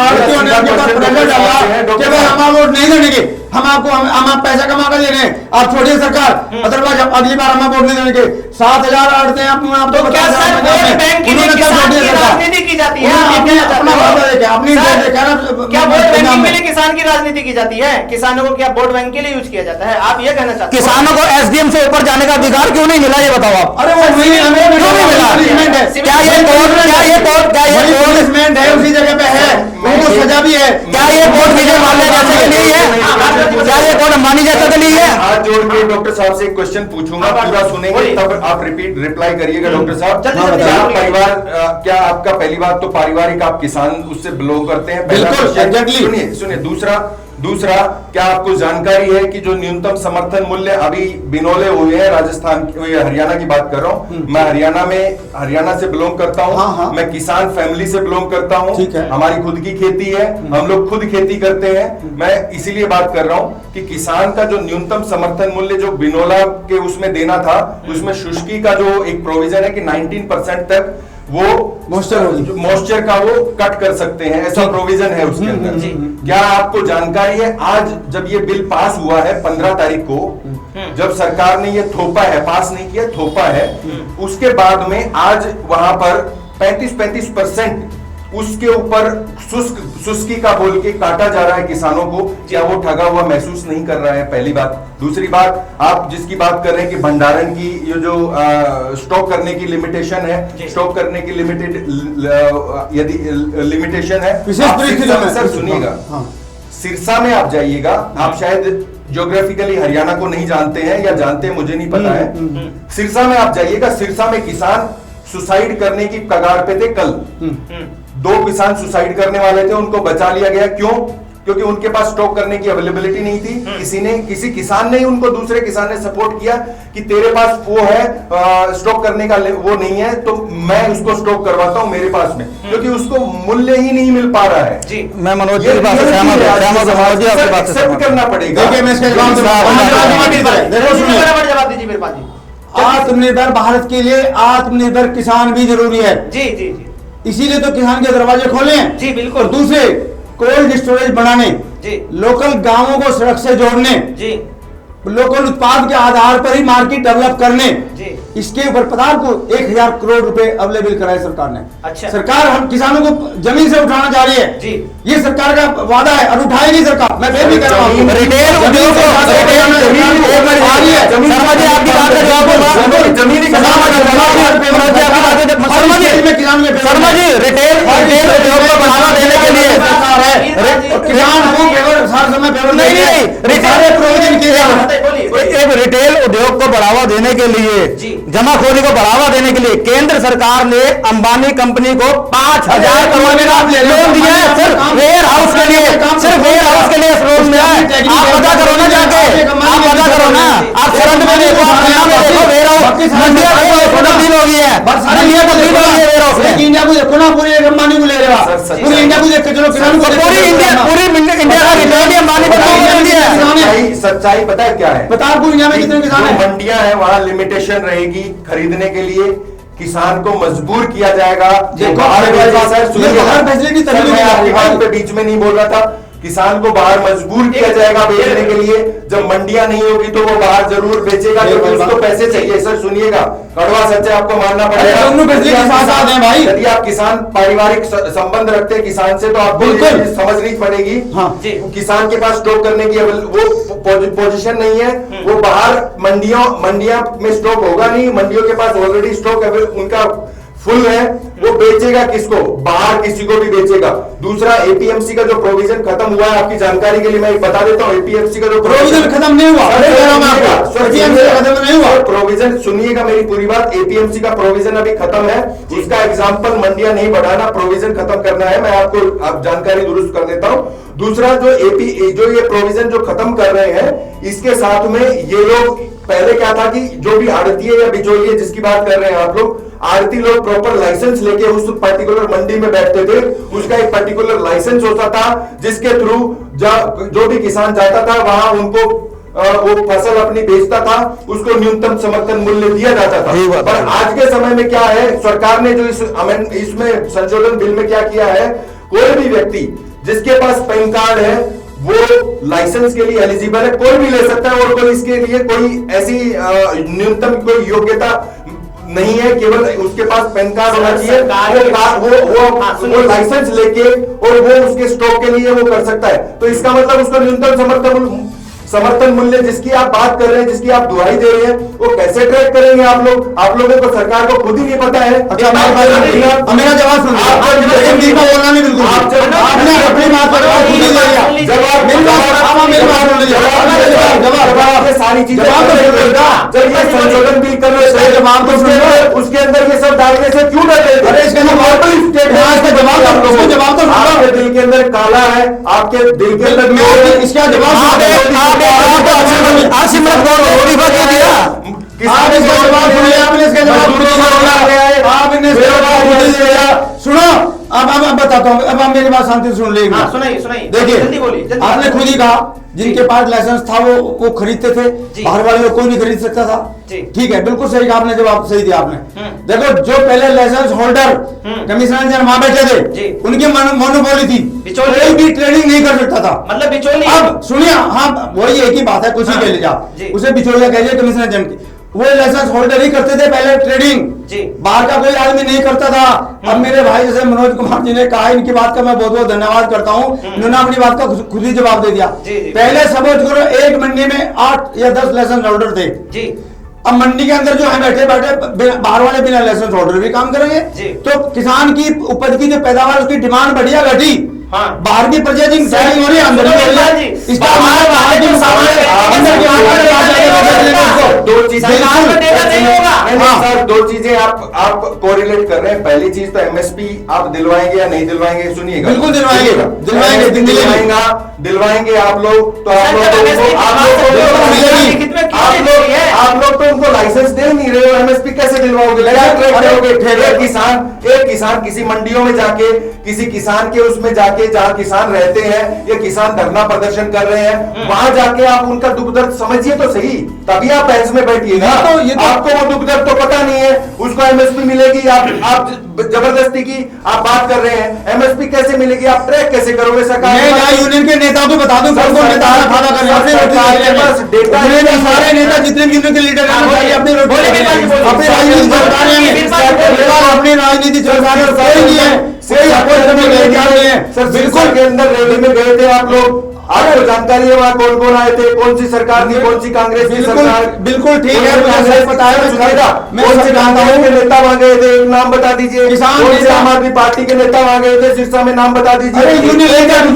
आड़तियों ने उनके पास प्रेशर डाला कि भाई हम वोट नहीं देंगे, हम आप पैसा कमा कर दे रहे हैं, आप छोड़िए सरकार, अदरवाइज अगली बार हम वोट नहीं देंगे। 7,000 आड़ते हैं, आपको तो क्या सर वोट बैंक के लिए किसान की राजनीति की जाती है? अपना अपनी क्या वोट बैंकिंग के लिए किसान की राजनीति की जाती है? किसानों को क्या वोट बैंक के लिए यूज किया जाता है? आप ये कहना चाहते हैं? किसानों को SDM से ऊपर जाने का अधिकार क्यों नहीं मिला, ये बताओ आप। अरे वो क्यों नहीं मिला? क्या ये पनिशमेंट है, उसी जगह पे है, उनको सजा भी है। क्या ये कोर्ट विजय माल्या जैसे कि नहीं है? क्या ये कोर्ट अंबानी जैसा तो नहीं है? हाथ जोड़ के डॉक्टर साहब से एक क्वेश्चन पूछूंगा, पूरा सुनेंगे तब आप रिप्लाई करिएगा। डॉक्टर साहब, क्या आपका पहली बात तो पारिवारिक आप किसान उससे बिलोंग करते हैं? बिल्कुल, सुनिए। दूसरा, क्या आपको जानकारी है कि जो न्यूनतम समर्थन मूल्य अभी बिनौले हुए हैं राजस्थान, हरियाणा की बात कर रहा हूँ मैं, हरियाणा से बिलोंग करता हूँ। हाँ। मैं किसान फैमिली से बिलोंग करता हूँ, हमारी खुद की खेती है, हम लोग खुद खेती करते हैं। मैं इसीलिए बात कर रहा हूँ कि किसान का जो न्यूनतम समर्थन मूल्य जो बिनौला के उसमें देना था, उसमें शुष्की का जो एक प्रोविजन है कि 19% तक वो मॉइस्चर का वो कट कर सकते हैं, ऐसा प्रोविजन है उसके अंदर। क्या आपको जानकारी है, आज जब ये बिल पास हुआ है 15 तारीख को, जब सरकार ने ये थोपा है, पास नहीं किया, थोपा है, उसके बाद में आज वहां पर 35% उसके ऊपर शुष्की का बोल के काटा जा रहा है किसानों को। क्या वो ठगा हुआ महसूस नहीं कर रहा है? पहली बात। दूसरी बात, आप जिसकी बात कर रहे हैं कि भंडारण की ये जो स्टॉक करने की लिमिटेशन है, स्टॉक करने की यदि लिमिटेशन है, सर सुनिएगा, सिरसा में आप जाइएगा, आप शायद ज्योग्राफिकली हरियाणा को नहीं जानते हैं या जानते हैं मुझे नहीं पता है। सिरसा में आप जाइएगा, सिरसा में किसान सुसाइड करने की कगार पे थे कल। 2 किसान सुसाइड करने वाले थे, उनको बचा लिया गया। क्यों? क्योंकि उनके पास स्टॉक करने की अवेलेबिलिटी नहीं थी। किसी किसान ने ही उनको, दूसरे किसान ने सपोर्ट किया कि तेरे पास वो है स्टॉक करने का वो नहीं है, तो मैं उसको स्टॉक करवाता हूं मेरे पास में, क्योंकि उसको मूल्य ही नहीं मिल पा रहा है। जी, मैं मनोज जी की बात से सहमत हूं, एक्सेप्ट करना पड़ेगा। देखिए, मैं इसका जवाब जवाब दीजिए मेरे पास। आत्मनिर्भर भारत के लिए आत्मनिर्भर किसान भी जरूरी है। जी जी जी, इसीलिए तो किसान के दरवाजे खोले हैं। जी बिल्कुल। और दूसरे, कोल्ड स्टोरेज बनाने जी। लोकल गांवों को सड़क से जोड़ने, जी लोकल उत्पाद के आधार पर ही मार्केट डेवलप करने, जी। इसके ऊपर पता आपको 1000 करोड़ रुपए अवेलेबल कराए सरकार ने। अच्छा। सरकार हम किसानों को जमीन से उठाना चाह रही है जी। ये सरकार का वादा है और उठाएगी सरकार। मैं फिर भी कह रहा हूँ रिटेल उद्योग को शर्मा जी रिटेल उद्योग को बढ़ावा देने के लिए किसान को हर समय प्रोविजन किए एक रिटेल उद्योग को बढ़ावा देने के लिए, जमाखोरी को बढ़ावा देने के लिए केंद्र सरकार ने अंबानी कंपनी को 5000 करोड़ का लोन दिया है सिर्फ वेयर हाउस के लिए, सिर्फ वेयर हाउस के लिए लोन दिया है। आप पता करो ना जाके, आप पता करो ना, आप सरहद में देखो, आप पन्ना में देखो, वेयर हाउस मंडिया को तब्दील हो गई है, मंडिया तब्दील हो गई है वेयर हाउस में। इंडिया को देखो ना, पूरी अंबानी को ले रहे हो, पूरी इंडिया को देख के चलो किसान को पूरी इंडिया का रिटेल अंबानी को सच्चाई पता है क्या है? बता आपको इंडिया में कितने किसान जो हैं? मंडियां हैं वहां लिमिटेशन रहेगी खरीदने के लिए, किसान को मजबूर किया जाएगा। देखो, बाहर ये भेजा सर, सुनिए ये बाहर ना, फैसिलिटी सर, तभी मैं मिलेगी। आपकी बात पे बीच में नहीं बोल रहा था। किसान को बाहर मजबूर किया जाएगा बेचने के लिए। जब मंडियां नहीं होगी तो वो बाहर जरूर बेचेगा क्योंकि उसको पैसे चाहिए। सर सुनिएगा, कड़वा सच है, आपको मानना पड़ेगा। दोनों फैसिलिटी साथ हैं भाई। यदि आप किसान पारिवारिक संबंध रखते हैं किसान से तो आपको ये बिल्कुल चीज समझनी पड़ेगी। हाँ। किसान के पास स्टॉक करने की वो पोजीशन नहीं है। वो बाहर मंडिया में स्टॉक होगा नहीं, मंडियों के पास ऑलरेडी स्टॉक उनका फुल है। वो बेचेगा किसको? बाहर किसी को भी बेचेगा। दूसरा, एपीएमसी का जो प्रोविजन खत्म हुआ है, आपकी जानकारी के लिए मैं बता देता हूँ, एपीएमसी का जो प्रोविजन खत्म नहीं हुआ, खत्म नहीं हुआ प्रोविजन, सुनिएगा मेरी पूरी बात। एपीएमसी का प्रोविजन अभी खत्म है, उसका एग्जांपल मंडियां नहीं बढ़ाना, प्रोविजन खत्म करना है। मैं आपको जानकारी दुरुस्त कर देता हूँ। दूसरा, जो ये प्रोविजन जो खत्म कर रहे हैं, इसके साथ में ये लोग, पहले क्या था कि जो भी आड़ती या बिचौलिए जिसकी बात कर रहे हैं आप लोग, आड़ती लोग प्रॉपर लाइसेंस लेके उस पर्टिकुलर मंडी में बैठते थे। उसका एक पर्टिकुलर लाइसेंस होता था जिसके थ्रू जो भी किसान जाता था वहां उनको वो फसल अपनी बेचता था, उसको न्यूनतम समर्थन मूल्य दिया जाता था। पर आज के समय में क्या है, सरकार ने जो इसमें संशोधन बिल में क्या किया है, कोई भी व्यक्ति जिसके पास पैन कार्ड है वो लाइसेंस के लिए एलिजिबल है, कोई भी ले सकता है और कोई इसके लिए कोई ऐसी न्यूनतम कोई योग्यता नहीं है, केवल उसके पास पैन कार्ड होना चाहिए। वो लाइसेंस लेके और वो उसके स्टॉक के लिए वो कर सकता है। तो इसका मतलब उसको न्यूनतम समर्थन मूल्य जिसकी आप बात कर रहे हैं, जिसकी आप दुहाई दे रहे हैं, वो कैसे ट्रैक करेंगे आप लोग? आप लोगों को सरकार को खुद ही नहीं पता है। अच्छा, मेरा जवाब सुन बोलना नहीं, बिल्कुल आपने अपनी बात पर सारी चीजें जब ये संशोधन बिल कर रहे थे, जवाब तो उसके अंदर ये सब डालने से क्यों डरते थे? अरे इसके जवाब तो आपके दिल के अंदर काला है, आपके दिल के अंदर इसका जवाब सुनो। अब बताता हूँ, अब आप मेरी बात शांति से सुन लेंगे। हाँ, सुनाइए सुनाइए, देखिए, जल्दी बोलिए। आपने खुद ही कहा जिनके पास लाइसेंस था वो खरीदते थे, बाहर वाले को कोई नहीं खरीद सकता था। ठीक है, बिल्कुल सही कहा आपने, जवाब सही दिया आपने। देखो, जो पहले लाइसेंस होल्डर कमिश्नर जन वहां बैठे थे, उनकी मोनोपोली थी, कोई भी ट्रेडिंग नहीं कर सकता था। मतलब बिचौलिया। अब सुनिए, हाँ वही एक ही बात है, कुछ ही कह लीजिए, उसे बिचौलिया कहिए कमिश्नर जन की। वो लाइसेंस होल्डर ही करते थे पहले ट्रेडिंग, बाहर का कोई आदमी नहीं करता था। अब मेरे भाई जैसे मनोज कुमार जी ने कहा, इनकी बात का मैं बहुत बहुत धन्यवाद करता हूँ, इन्होंने अपनी बात का खुद ही जवाब दे दिया। पहले समझ करो एक मंडी में 8 या 10 लाइसेंस होल्डर थे। अब मंडी के अंदर जो है बैठे बैठे बाहर वाले बिना लाइसेंस होल्डर भी काम करेंगे, तो किसान की उपज की जो पैदावार, उसकी डिमांड बढ़िया घटी, बाहर की परचेजिंग सेलिंग हो रही है, अंदर भी हो रही है। इसका मतलब बाहर की दो चीजें आप कोरिलेट कर रहे हैं। पहली चीज तो एमएसपी आप दिलवाएंगे या नहीं दिलवाएंगे? सुनिएगा, बिल्कुल दिलवाएंगे आप लोग। तो आप लोग तो उनको लाइसेंस दे नहीं रहे हो, एमएसपी कैसे दिलवाओगे? एक किसान किसी मंडियों में जाके, किसी किसान के उसमें जाके, जहाँ किसान रहते हैं, ये किसान धरना प्रदर्शन कर रहे हैं, वहां जाके आप उनका दुख दर्द समझिए तो सही, तभी आप बहस में बैठिएगा। आपको वो दुख दर्द तो पता नहीं है, उसको एमएसपी मिलेगी, आप जबरदस्ती की आप बात कर रहे हैं। एमएसपी कैसे मिलेगी, आप ट्रैक कैसे करोगे सरकार? मैं यहाँ यूनियन के नेताओं को बता दूं कौन कौन नेता फायदा कर रहे हैं सारे नेता जितने भी यूनियन के लीडर हैं अपनी राजनीति चल रही है, कोई नहीं है, कोई अपोजिशन में नहीं जा रहे हैं सर। बिल्कुल के अंदर रैली में गए थे आप लोग, आपको जानकारी है वहाँ कौन कौन आए थे, कौन सी सरकार थी, कौन सी कांग्रेस की सरकार? बिल्कुल ठीक है, मुझे पता है, कौन से कांग्रेस के नेता वहाँ गए थे, एक नाम बता दीजिए। किसान कौन से आम आदमी पार्टी के नेता वहाँ गए थे, सिरसा में नाम बता दीजिए। अरे यूनियन लीडर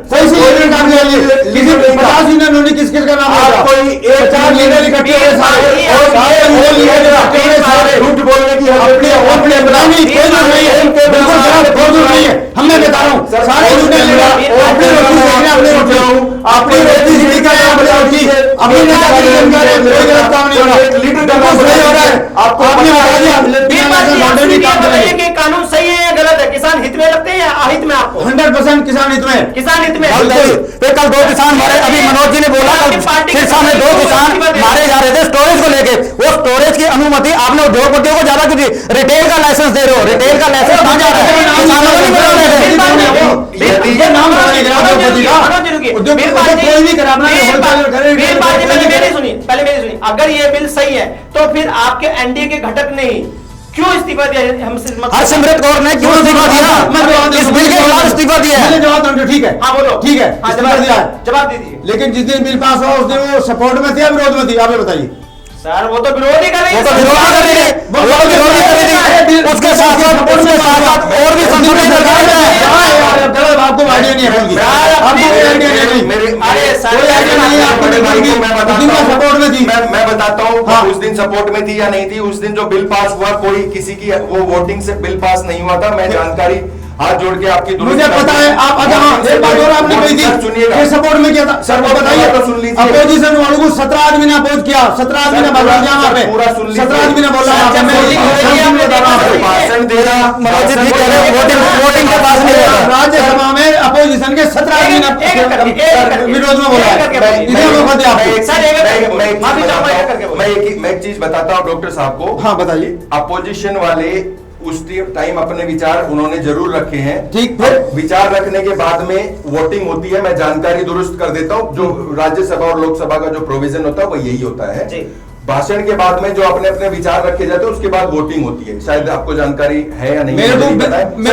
कोई सी यूनियन काम कर लिए किसी 50 यूनियन होने किस किस का नाम आप कोई एक चार लीडर इकट्ठे हुए सारे और सारे वो लीडर इकट्ठे हुए सारे झूठ बोलने की अपने बनानी कोई दूर नहीं है, बिल्कुल जनाब कोई दूर नहीं है। हम मैं बता रहा हूँ सारे यूनियन लीडर अपने रोटी देखने अपने रोटी अपनी नेता की जानकारी कोई गलत काम नहीं हो रहा, लीडर का काम सही हो रहा है। आपको आपने बता दिया कि कानून सही है या गलत है, किसान हित में लगते हैं या अहित में? आपको 100% किसान हित में, किसान हित में। कल 2 किसान मारे, अभी मनोज जी ने बोला कल सिरसा में 2 किसान मारे जा रहे थे स्टोरेज को लेके। वो स्टोरेज की अनुमति आपने उद्योगपतियों को ज्यादा क्यों दी? रिटेल का लाइसेंस दे रहे हो, रिटेल का लाइसेंस कहां जा रहा है? किसानों को नहीं मिल रहा है। पहले मेरी सुनिए, अगर ये बिल सही है तो फिर आपके एनडीए के घटक ने क्यों इस्तीफा दिया? हरसिमरत कौर ने क्यों इस्तीफा दिया? इस बिल के खिलाफ इस्तीफा दिया है। जवाब दो, ठीक है, हाँ बोलो, ठीक है, जवाब दीजिए। लेकिन जिस दिन बिल पास हुआ उस दिन वो सपोर्ट में थी या विरोध में थी, आप बताइए। सर वो तो विरोध ही कर रही है, उसके साथ और भी संसदीय सरकार है। आपको आइडिया नहीं है, सपोर्ट में थी। मैं बताता हूँ उस दिन सपोर्ट में थी या नहीं थी। उस दिन जो बिल पास हुआ कोई किसी की वो वोटिंग से बिल पास नहीं हुआ था। मैं जानकारी हाथ जोड़ के आपकी मुझे पता है। आप एक बात और आपने कही थी सुनिएगा, ये सपोर्ट में किया था सर, वो बताइए तो सुन लीजिए। अपोजिशन वालों को 17 आदमी ने अपोज किया, 17 आदमी ने बोला वहां पे, पूरा सुन लीजिए। 17 आदमी ने बोला भाषण दे रहा वोटिंग के पास नहीं होगा। राज्यसभा में अपोजिशन के 17 आदमी ने विरोध में बोला। मैं एक चीज बताता हूँ डॉक्टर साहब को। हाँ बताइए। अपोजिशन वाले उस टाइम अपने विचार उन्होंने जरूर रखे हैं, ठीक है। विचार रखने के बाद में वोटिंग होती है। मैं जानकारी दुरुस्त कर देता हूं, जो राज्यसभा और लोकसभा का जो प्रोविजन होता है वो यही होता है। भाषण के बाद में जो अपने अपने विचार रखे जाते हैं उसके बाद वोटिंग होती है। शायद आपको जानकारी है या नहीं, मेरे को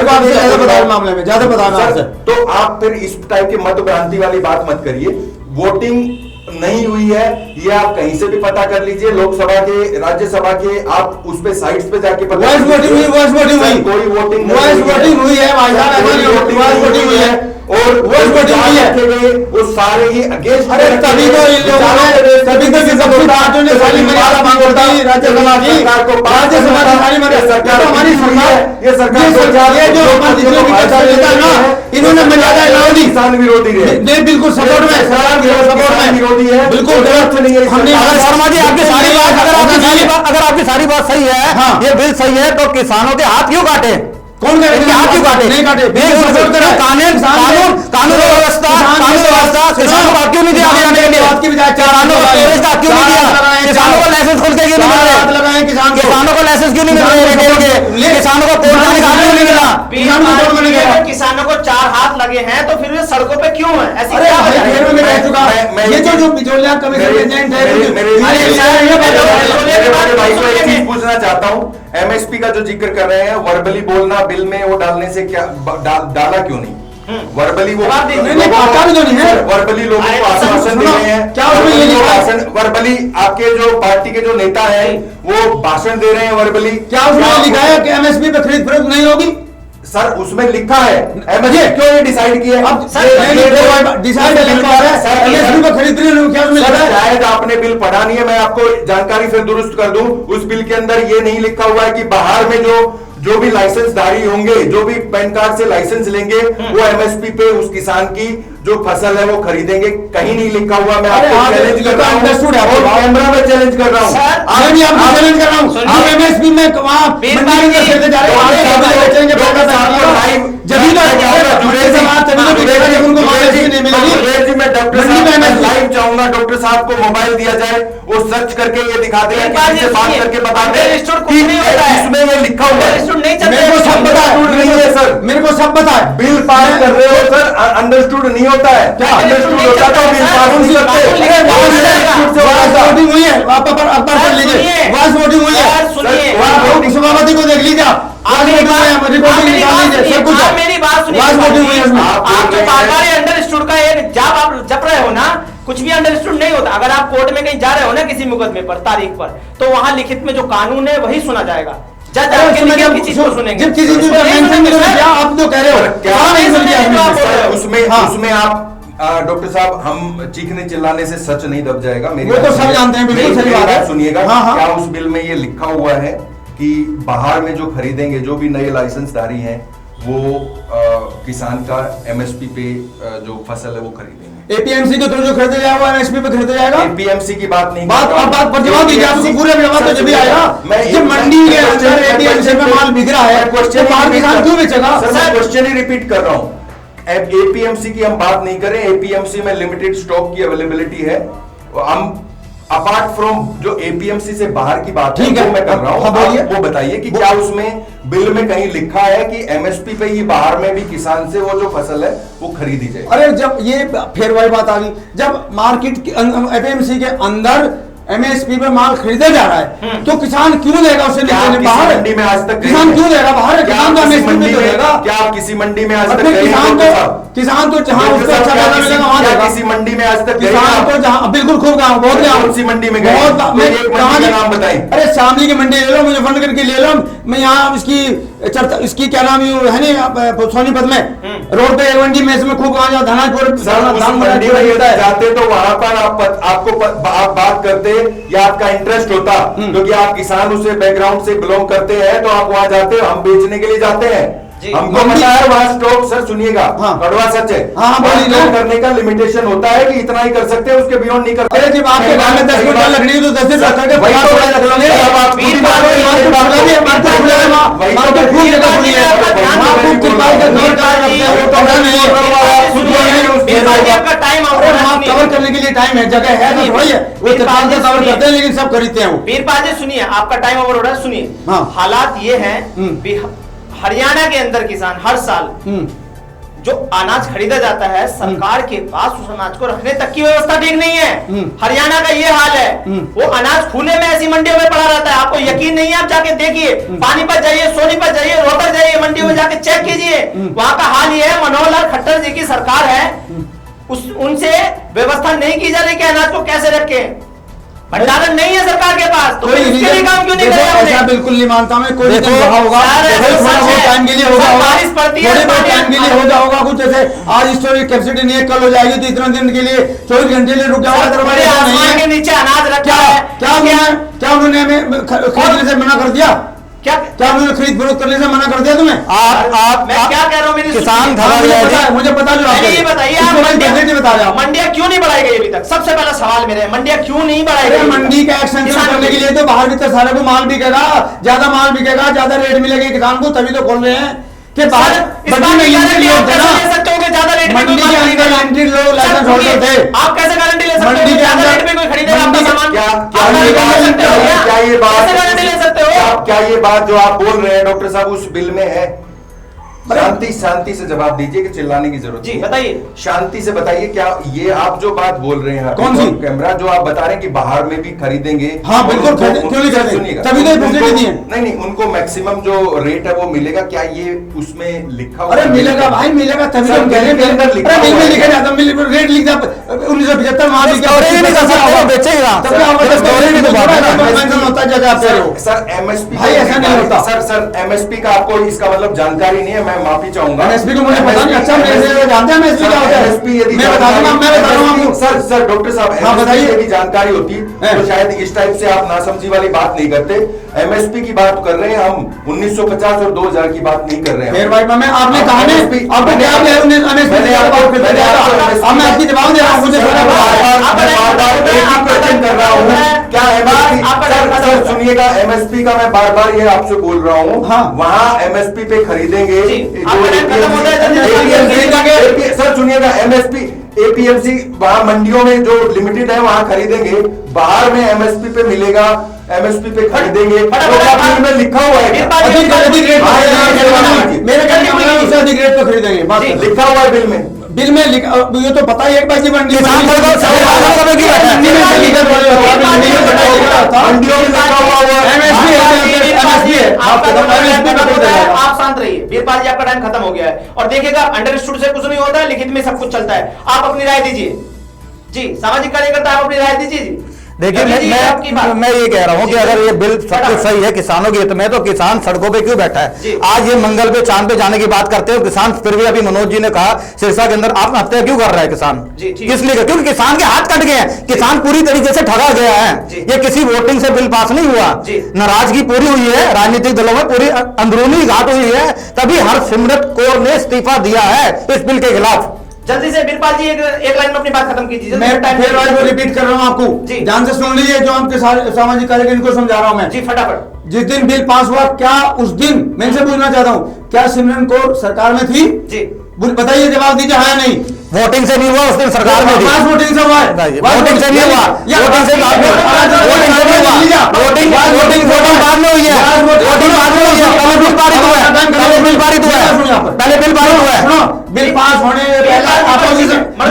आपसे ज्यादा बताओ मामले में, ज्यादा बताना। तो आप फिर इस टाइप की मत भ्रांति वाली बात मत करिए। वोटिंग नहीं हुई है ये आप कहीं से भी पता कर लीजिए, लोकसभा के राज्यसभा के आप उस पे साइट्स पे जाके पता वॉइस वोटिंग हुई, वॉइस वोटिंग हुई, कोई वोटिंग वॉइस वोटिंग हुई है भाई साहब, वॉइस वोटिंग हुई है और वोट वोटिंग हुई है वो सारे ही अगेंस्ट। अरे तभी तो इन लोगों ने तभी तो विपक्षी पार्टियों ने सारी मर्यादा मांग करता है राज्यसभा की, राज्यसभा की सारी मर्यादा सरकार हमारी सरकार ये सरकार ये जो हमारे जितने भी किसान नेता है ना इन्होंने मर्यादा लाओ दी, किसान विरोधी रहे नहीं बिल्कुल सपोर्ट में, सपोर्ट में विरोधी है, बिल्कुल गलत नहीं है। हमने शर्मा जी आपकी सारी बात अगर आपकी सारी बात सही है, ये बिल सही है तो किसानों के हाथ क्यों काटे? कौन करेगा? हाथ क्यों काटे? नहीं काटे, कानून व्यवस्था किसानों को क्यों नहीं दिया जाने के लिए? किसानों को स्टोरेज का क्यों नहीं दिया? किसानों को लाइसेंस खुल के क्यों नहीं मिल रहे? किसानों को लाइसेंस क्यों नहीं मिल रहे? रिटेल के किसानों को कोर्ट जाने का क्यों नहीं मिला? किसानों को 4 हाथ लगे हैं तो फिर वे सड़कों पे क्यों है? ऐसी अरे भाई में रह चुका ये जो बिचौलिया कमीशन एजेंट है मैं पूछना चाहता हूँ, एमएसपी का जो जिक्र कर रहे हैं वर्बली बोलना बिल में वो डालने से क्या डाला क्यों नहीं? वर्बली वो वर्बली लोगों को आश्वासन दे रहे हैं, क्या वर्बली आपके जो पार्टी के जो नेता हैं वो भाषण दे रहे हैं वर्बली, क्या उसमें लिखा है कि एमएसपी पे खरीद फरोख्त नहीं होगी? सर उसमें लिखा है, मुझे क्यों ये डिसाइड किया? अब डिसाइड एमएसपी पे खरीद रही है क्या उसमें लिखा है? शायद आपने बिल पढ़ा नहीं है, मैं आपको जानकारी फिर दुरुस्त कर दूं। उस बिल के अंदर ये नहीं लिखा हुआ है कि बाहर में जो भी लाइसेंसधारी होंगे, जो भी पैन कार्ड से लाइसेंस लेंगे वो एमएसपी पे उस किसान की जो फसल है वो खरीदेंगे। कहीं नहीं लिखा हुआ। मैं आपको चैलेंज कर रहा हूं, कैमरा में चैलेंज कर रहा हूं, मैं भी आपको चैलेंज कर रहा हूं। आप एमएसपी में वहां मंडी में खरीदे जा रहे लाइव चाहूंगा डॉक्टर साहब को मोबाइल दिया जाए, वो सर्च करके ये दिखा दे, एक किसी से बात बात सुनिए, करके बता दे अंडरस्टूड कुछ कि नहीं होता है। इसमें ये लिखा हुआ है। अंडरस्टूड नहीं चलता मेरे को सब पता है, अंडरस्टूड नहीं है सर, मेरे को सब पता है। बिल पास कर रहे हो सर, अंडरस्टूड नहीं होता है। क्या अंडरस्टूड होता तो बिल पास नहीं करते। वोटिंग हुई है, आप अखबार पढ़ लीजिए, वॉइस वोटिंग हुई है, सुनिए, सभापति को देख लीजिए, आप मेरी रिकॉर्डिंग मेरी बात सुनिए, वॉइस वोटिंग हुई है उसमें। आप जो बार-बार ये अंडरस्टूड का एक जब आप जप रहे हो ना, कुछ भी अंडरस्टूड नहीं होता। अगर आप कोर्ट में कहीं जा रहे हो ना किसी मुकदमे पर, तारीख पर, तो वहां लिखित में जो कानून है वही सुना जाएगा। जज आपके लिखे की चीज को सुनेंगे। जब किसी चीज का मेंशन नहीं होगा, क्या आप तो कह रहे हो, क्या नहीं सुन के आपने? उसमें हाँ। उसमें आप डॉक्टर साहब, हम चीखने चिल्लाने से सच नहीं दब जाएगा। मेरी वो तो बात सब सुनिए। जानते हैं, बिल्कुल मेरी सही बात है। बात सुनिएगा। हाँ, हाँ। क्या उस बिल में ये लिखा हुआ है कि बाहर में जो खरीदेंगे, जो भी नए लाइसेंसधारी हैं, वो किसान का एमएसपी पे जो फसल है वो खरीदेंगे। एपीएमसी के थ्रू जो खरीदा जाएगा वो एमएसपी पे खरीदा जाएगा। एपीएमसी की बात नहीं बात कर रहा हूं। आप बात पर जवाब दीजिए, आपको पूरे जवाब तो जब भी आएगा। मैं जब मंडी के अंदर एपीएमसी में माल बिक रहा है, तो बाहर किसान क्यों बेचेगा? सर, मैं क्वेश्चन ही रिपीट कर रहा हूँ। एपीएमसी की हम बात नहीं करें, एपीएमसी में लिमिटेड स्टॉक की अवेलेबिलिटी है। हम अपार्ट फ्रॉम जो एपीएमसी से बाहर की बात है, ठीक है, वो मैं कर रहा हूँ। हाँ, बोलिए। आप वो बताइए कि क्या उसमें बिल में कहीं लिखा है कि एमएसपी पे ही बाहर में भी किसान से वो जो फसल है वो खरीदी जाए? अरे जब ये फिर वही बात आ गई, जब मार्केट एपीएमसी के अंदर एमएसपी पे माल खरीदा जा रहा है, तो किसान क्यों देगा उसे क्या लेने किसी बाहर? मंडी में आज तक किसान गए क्यों हैं? देगा बाहर? क्या किसान तो किसी एमएसपी मंडी पे में- देगा। क्या आप किसी मंडी में आज तक अपने गए हैं, किसान डॉक्टर साहब? तो जहां डॉक्टर उसको साहब, अच्छा क्या पैसा किसी- मिलेगा वहां क्या देगा। किसी मंडी में आज तक गए हैं किसान आप? तो जहां बिल्कुल खूब गया हूं, बहुत गया हूं। कौन सी मंडी में गए? बहुत कोई एक मंडी कहाँ का की- नाम बताएं। अरे शामली की मंडी ले लो, मुजफ्फरनगर की ले लो, मैं यहाँ इसकी क्या नाम है नहीं सोनीपत में रोड पे एक मंडी में इसमें खूब वहां धनाजपुर सर, उस मंडी में यदि जाते तो वहां पर आप बात करते या आपका इंटरेस्ट होता, क्योंकि आप किसान उसे बैकग्राउंड से बिलोंग करते हैं, तो आप वहां जाते हो। हम बेचने के लिए जाते हैं, हमको पता है वहां स्टॉक। सर सुनिएगा, हाँ। कड़वा सच है। हाँ, बोलिए ना। स्टॉक करने का लिमिटेशन होता है कि इतना ही कर सकते हैं, उसके बियॉन्ड नहीं कर सकते। अरे जब आपके घर में 10 क्विंटल लकड़ी है तो 10 दिन रख करके वही 50 तो- रुपए रख लोगे। अब आप बीस बीस बार बार- मार्केट खुला भी है, मार्केट खुला है, वही तो- मार्केट खूब जगह खुली है। वहाँ खूब किरपाल के कवर कर रखते हैं, वो कमरा नहीं है। आपका टाइम अरे वहाँ कवर करने के लिए टाइम है, जगह है तो वही है। वो किरपाल से कवर करते हैं, लेकिन सब खरीदते हैं वो। वीरपाल जी सुनिए, आपका टाइम ओवर हो रहा है, सुनिए। हाँ। हालात ये हैं, हरियाणा के अंदर किसान हर साल जो अनाज खरीदा जाता है, सरकार के पास उस अनाज को रखने तक की व्यवस्था ठीक नहीं है। हरियाणा का ये हाल है। वो अनाज खुले में ऐसी मंडियों में पड़ा रहता है। आपको यकीन नहीं है, आप जाके देखिए, पानीपत जाइए, सोनीपत जाइए, रोहतक जाइए, मंडियों में जाके चेक कीजिए। वहां का हाल ये है, मनोहर लाल खट्टर जी की सरकार है, उनसे व्यवस्था नहीं की जा रही कि अनाज को कैसे रखे। भंडारण नहीं है सरकार के पास, तो कोई उसके लिए रीजन- काम क्यों नहीं देखो, कर रहे ऐसा आपने? बिल्कुल नहीं मानता मैं। कोई रीजन देखो, रहा होगा, सारे कोई थोड़ा सच बहुत है। टाइम के लिए होगा, सर, बारिश पड़ती है, थोड़े बहुत पानी- टाइम के लिए हो जाएगा कुछ। जैसे आज स्टोरेज कैपेसिटी नहीं है, कल हो जाएगी, तो इतना दिन के लिए 24 घंटे के लिए रुक जाओगा, पूरे दरवाजा नहीं आसमान के है। नीचे अनाज रखा क्या है। क्या उन्होंने हमें खरीदने से मना कर दिया? क्या क्या उन्होंने खरीद फरोख्त करने से मना कर दिया तुम्हें? मैं क्या कह रहा हूँ, मेरी किसान सुनिए। खड़ा मुझे है पता जी। है, मुझे पता जो आप पहले ये बताइए, आप बता रहे हो। मंडियां क्यों नहीं बढ़ाई गई अभी तक? सबसे पहला सवाल मेरा है, मंडियां क्यों नहीं बढ़ाई अरे गई? मंडी का एक्सटेंशन किसानों करने के की। लिए तो बाहर भीतर सारे को माल बिकेगा, ज्यादा माल बिकेगा, ज्यादा रेट मिलेगी किसान को, तभी तो खोल रहे हैं कि बाहर इस मंडी बात में की एंट्री गारंटी लोग आप थे कैसे ना, ले सकते हो कि ज्यादा रेट में मंडी कोई के माल अंदर खरीदेगा? एंट्री लोग सर, लाइसेंस सुनिए, होल्डर थे। आप कैसे गारंटी ले सकते हो मंडी कि के ज्यादा अंदर- रेट में कोई खरीदेगा आपका मंडी के- सामान? क्या आप क्या ये गारंटी ले बात सकते हो क्या? क्या ये बात कैसे गारंटी ले सकते हो? क्या ये बात जो आप बोल रहे हैं डॉक्टर साहब उस बिल में है? शांति से जवाब दीजिए कि चिल्लाने की जरूरत जी नहीं है। बताइए। शांति से बताइए, क्या ये आप जो बात बोल रहे हैं कौन सी? कैमरा जो आप बता रहे हैं कि बाहर में भी खरीदेंगे? हाँ, बिल्कुल उनको- खरीदेंगे। क्यों नहीं खरीदेंगे? सुनिएगा, तभी तो ये उनको- फैसिलिटी दी है। नहीं, उनको मैक्सिमम जो रेट है वो मिलेगा, क्या ये उसमें लिखा हुआ अरे है? मिलेगा भाई, मिलेगा तभी सर, तो हम कह रहे हैं। बिल के अंदर लिखा अरे बिल हुआ में है। लिखा जाता, रेट लिख जाता 1975 वहां लिखा स्टोरेज भी कर सकते हो, बेचेगा। तभी आपका सर, स्टोरेज भी तो बात है ना। मेंशन होता है जगह आप कह रहे हो। सर एमएसपी भाई, ऐसा नहीं होता। सर एमएसपी का आपको इसका मतलब जानकारी नहीं है, मैं माफी चाहूंगा। एमएसपी को मुझे पता नहीं, अच्छा मेरे जानते हैं एमएसपी क्या होता है? एमएसपी यदि मैं बता दूंगा, मैं बता रहा हूँ आपको। सर डॉक्टर साहब, हाँ, बताइए। यदि जानकारी होती तो शायद इस टाइप से आप नासमझी वाली बात नहीं करते। एमएसपी की बात कर रहे हैं हम, 1950 और 2000 की बात नहीं कर रहे हैं। मेरे भाई मैं आपने आप कहा नहीं, MSP आपको क्या मैंने एमएसपी आपको- मैंने आपको अब मैं आपकी जवाब दे रहा हूँ, मुझे सारा पता है। बार-बार एक ही क्वेश्चन कर रहा हूँ। क्या एमएसपी, सर सुनिएगा, एमएसपी का मैं बार-बार ये आपसे बोल रहा हूँ। हाँ। वहाँ एमएसपी पे खरीदेंगे जी, जो आपका टाइम खत्म होता है, APMC सर सुनिएगा, एमएसपी एपीएमसी वहां मंडियों में जो लिमिटेड है वहां खरीदेंगे, बाहर में एमएसपी पे मिलेगा, एमएसपी पे खरीदेंगे, तो क्या बिल में लिखा हुआ है क्या? अधिक रेट मेरे कहने का मतलब है, उससे अधिक रेट पे खरीदेंगे, बात कर। लिखा हुआ है बिल में, बिल में लिखा, ये तो पता ही है कि मंडी किसान को तो मंडियों में लिखा हुआ आप शांत रहिए। वीरपाल जी, आपका टाइम खत्म हो गया है और देखिएगा अंडरस्टूड से कुछ नहीं होता है, लिखित में सब कुछ चलता है। आप अपनी राय दीजिए जी, सामाजिक कार्यकर्ता आप अपनी राय दीजिए जी। देखिए मैं ये कह रहा हूँ कि अगर ये बिल सब कुछ सही है किसानों के हित में, तो किसान सड़कों पे क्यों बैठा है? आज ये मंगल पे चांद पे जाने की बात करते हो किसान, फिर भी अभी मनोज जी ने कहा सिरसा के अंदर आत्महत्या क्यों कर रहा है किसान? किस लिए? क्योंकि किसान के हाथ कट गए हैं, किसान पूरी तरीके से ठगा गया है। ये किसी वोटिंग से बिल पास नहीं हुआ, नाराजगी पूरी हुई है, राजनीतिक दलों में पूरी अंदरूनी घाट हुई है, तभी हरसिमरत कौर ने इस्तीफा दिया है इस बिल के खिलाफ। जल्दी से वीरपाल जी एक लाइन में अपनी बात खत्म कीजिए। मैं फिर आज वो रिपीट कर रहा हूँ आपको, ध्यान से सुन लीजिए जो आपके सामाजिक कार्यकर्ता इनको समझा रहा हूँ मैं जी, फटाफट। जिस दिन बिल पास हुआ, क्या उस दिन मैं इनसे पूछना चाहता हूँ, क्या सिमरन कौर सरकार में थी जी? बताइए, जवाब दीजिए, हाँ नहीं? वोटिंग से नहीं हुआ, उस दिन सरकार में थी। वोटिंग से हुआ है, वोटिंग से नहीं हुआ, वोटिंग से बाद में वोटिंग बाद में हुई है, वोटिंग बाद में हुई है, पहले बिल पारित हुआ है, पहले बिल पारित हुआ है, पहले बिल पारित हुआ है। सुनो, बिल पास होने से पहले अपोजिशन, मैं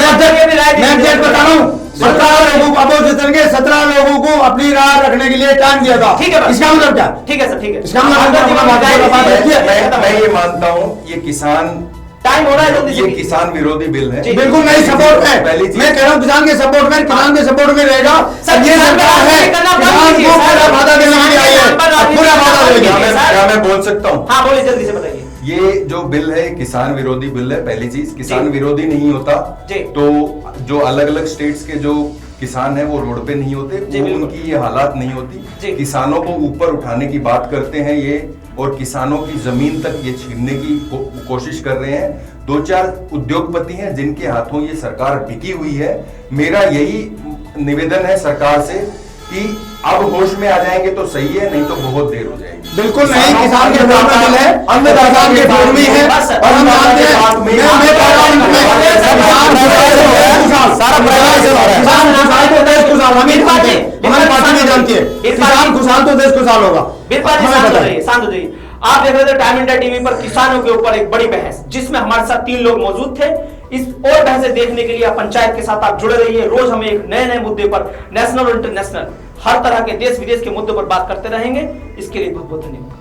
एग्जैक्ट बता रहा हूँ, 17 लोगों को अपोजिशन के 17 लोगों को अपनी राय रखने के लिए टाइम दिया था। ठीक है, इसका मतलब क्या? ठीक है सर, ठीक है। इसका मतलब मैं ये मानता हूँ ये किसान टाइम हो रहा है, जल्दी ये किसान विरोधी बिल है। बिल्कुल नहीं सपोर्ट है, पहली चीज मैं कह रहा हूँ किसान के सपोर्ट में, किसान के सपोर्ट में रहेगा। सर, ये सरकार है, किसान को पूरा वादा देने के लिए आई है, पूरा वादा देगी। क्या मैं बोल सकता हूँ? हाँ बोलिए, जल्दी से बताइए। ये जो बिल है किसान विरोधी बिल है। पहली चीज, किसान विरोधी नहीं होता तो जो अलग अलग स्टेट्स के जो किसान है वो रोड पे नहीं होते, उनकी ये हालात नहीं होती। किसानों को ऊपर उठाने की बात करते हैं ये, और किसानों की जमीन तक ये छीनने की कोशिश कर रहे हैं। 2-4 उद्योगपति हैं जिनके हाथों ये सरकार बिकी हुई है। मेरा यही निवेदन है सरकार से कि अब होश में आ जाएंगे तो सही है, नहीं तो बहुत देर हो जाएगी। बिल्कुल नहीं, किसान के फोड़ में है, अन्नदाता के फोड़ में है, और हम जानते हैं हमारी पार्टी में जानती है, किसान खुशहाल तो देश खुशहाल होगा। शांत हो जाइए। आप देख रहे थे टाइम इंडिया टीवी पर किसानों के ऊपर एक बड़ी बहस, जिसमें हमारे साथ 3 लोग मौजूद थे। इस और बहसें देखने के लिए आप पंचायत के साथ आप जुड़े रहिए। रोज हम एक नए मुद्दे पर, नेशनल और इंटरनेशनल, हर तरह के देश विदेश के मुद्दों पर बात करते रहेंगे। इसके लिए बहुत बहुत धन्यवाद।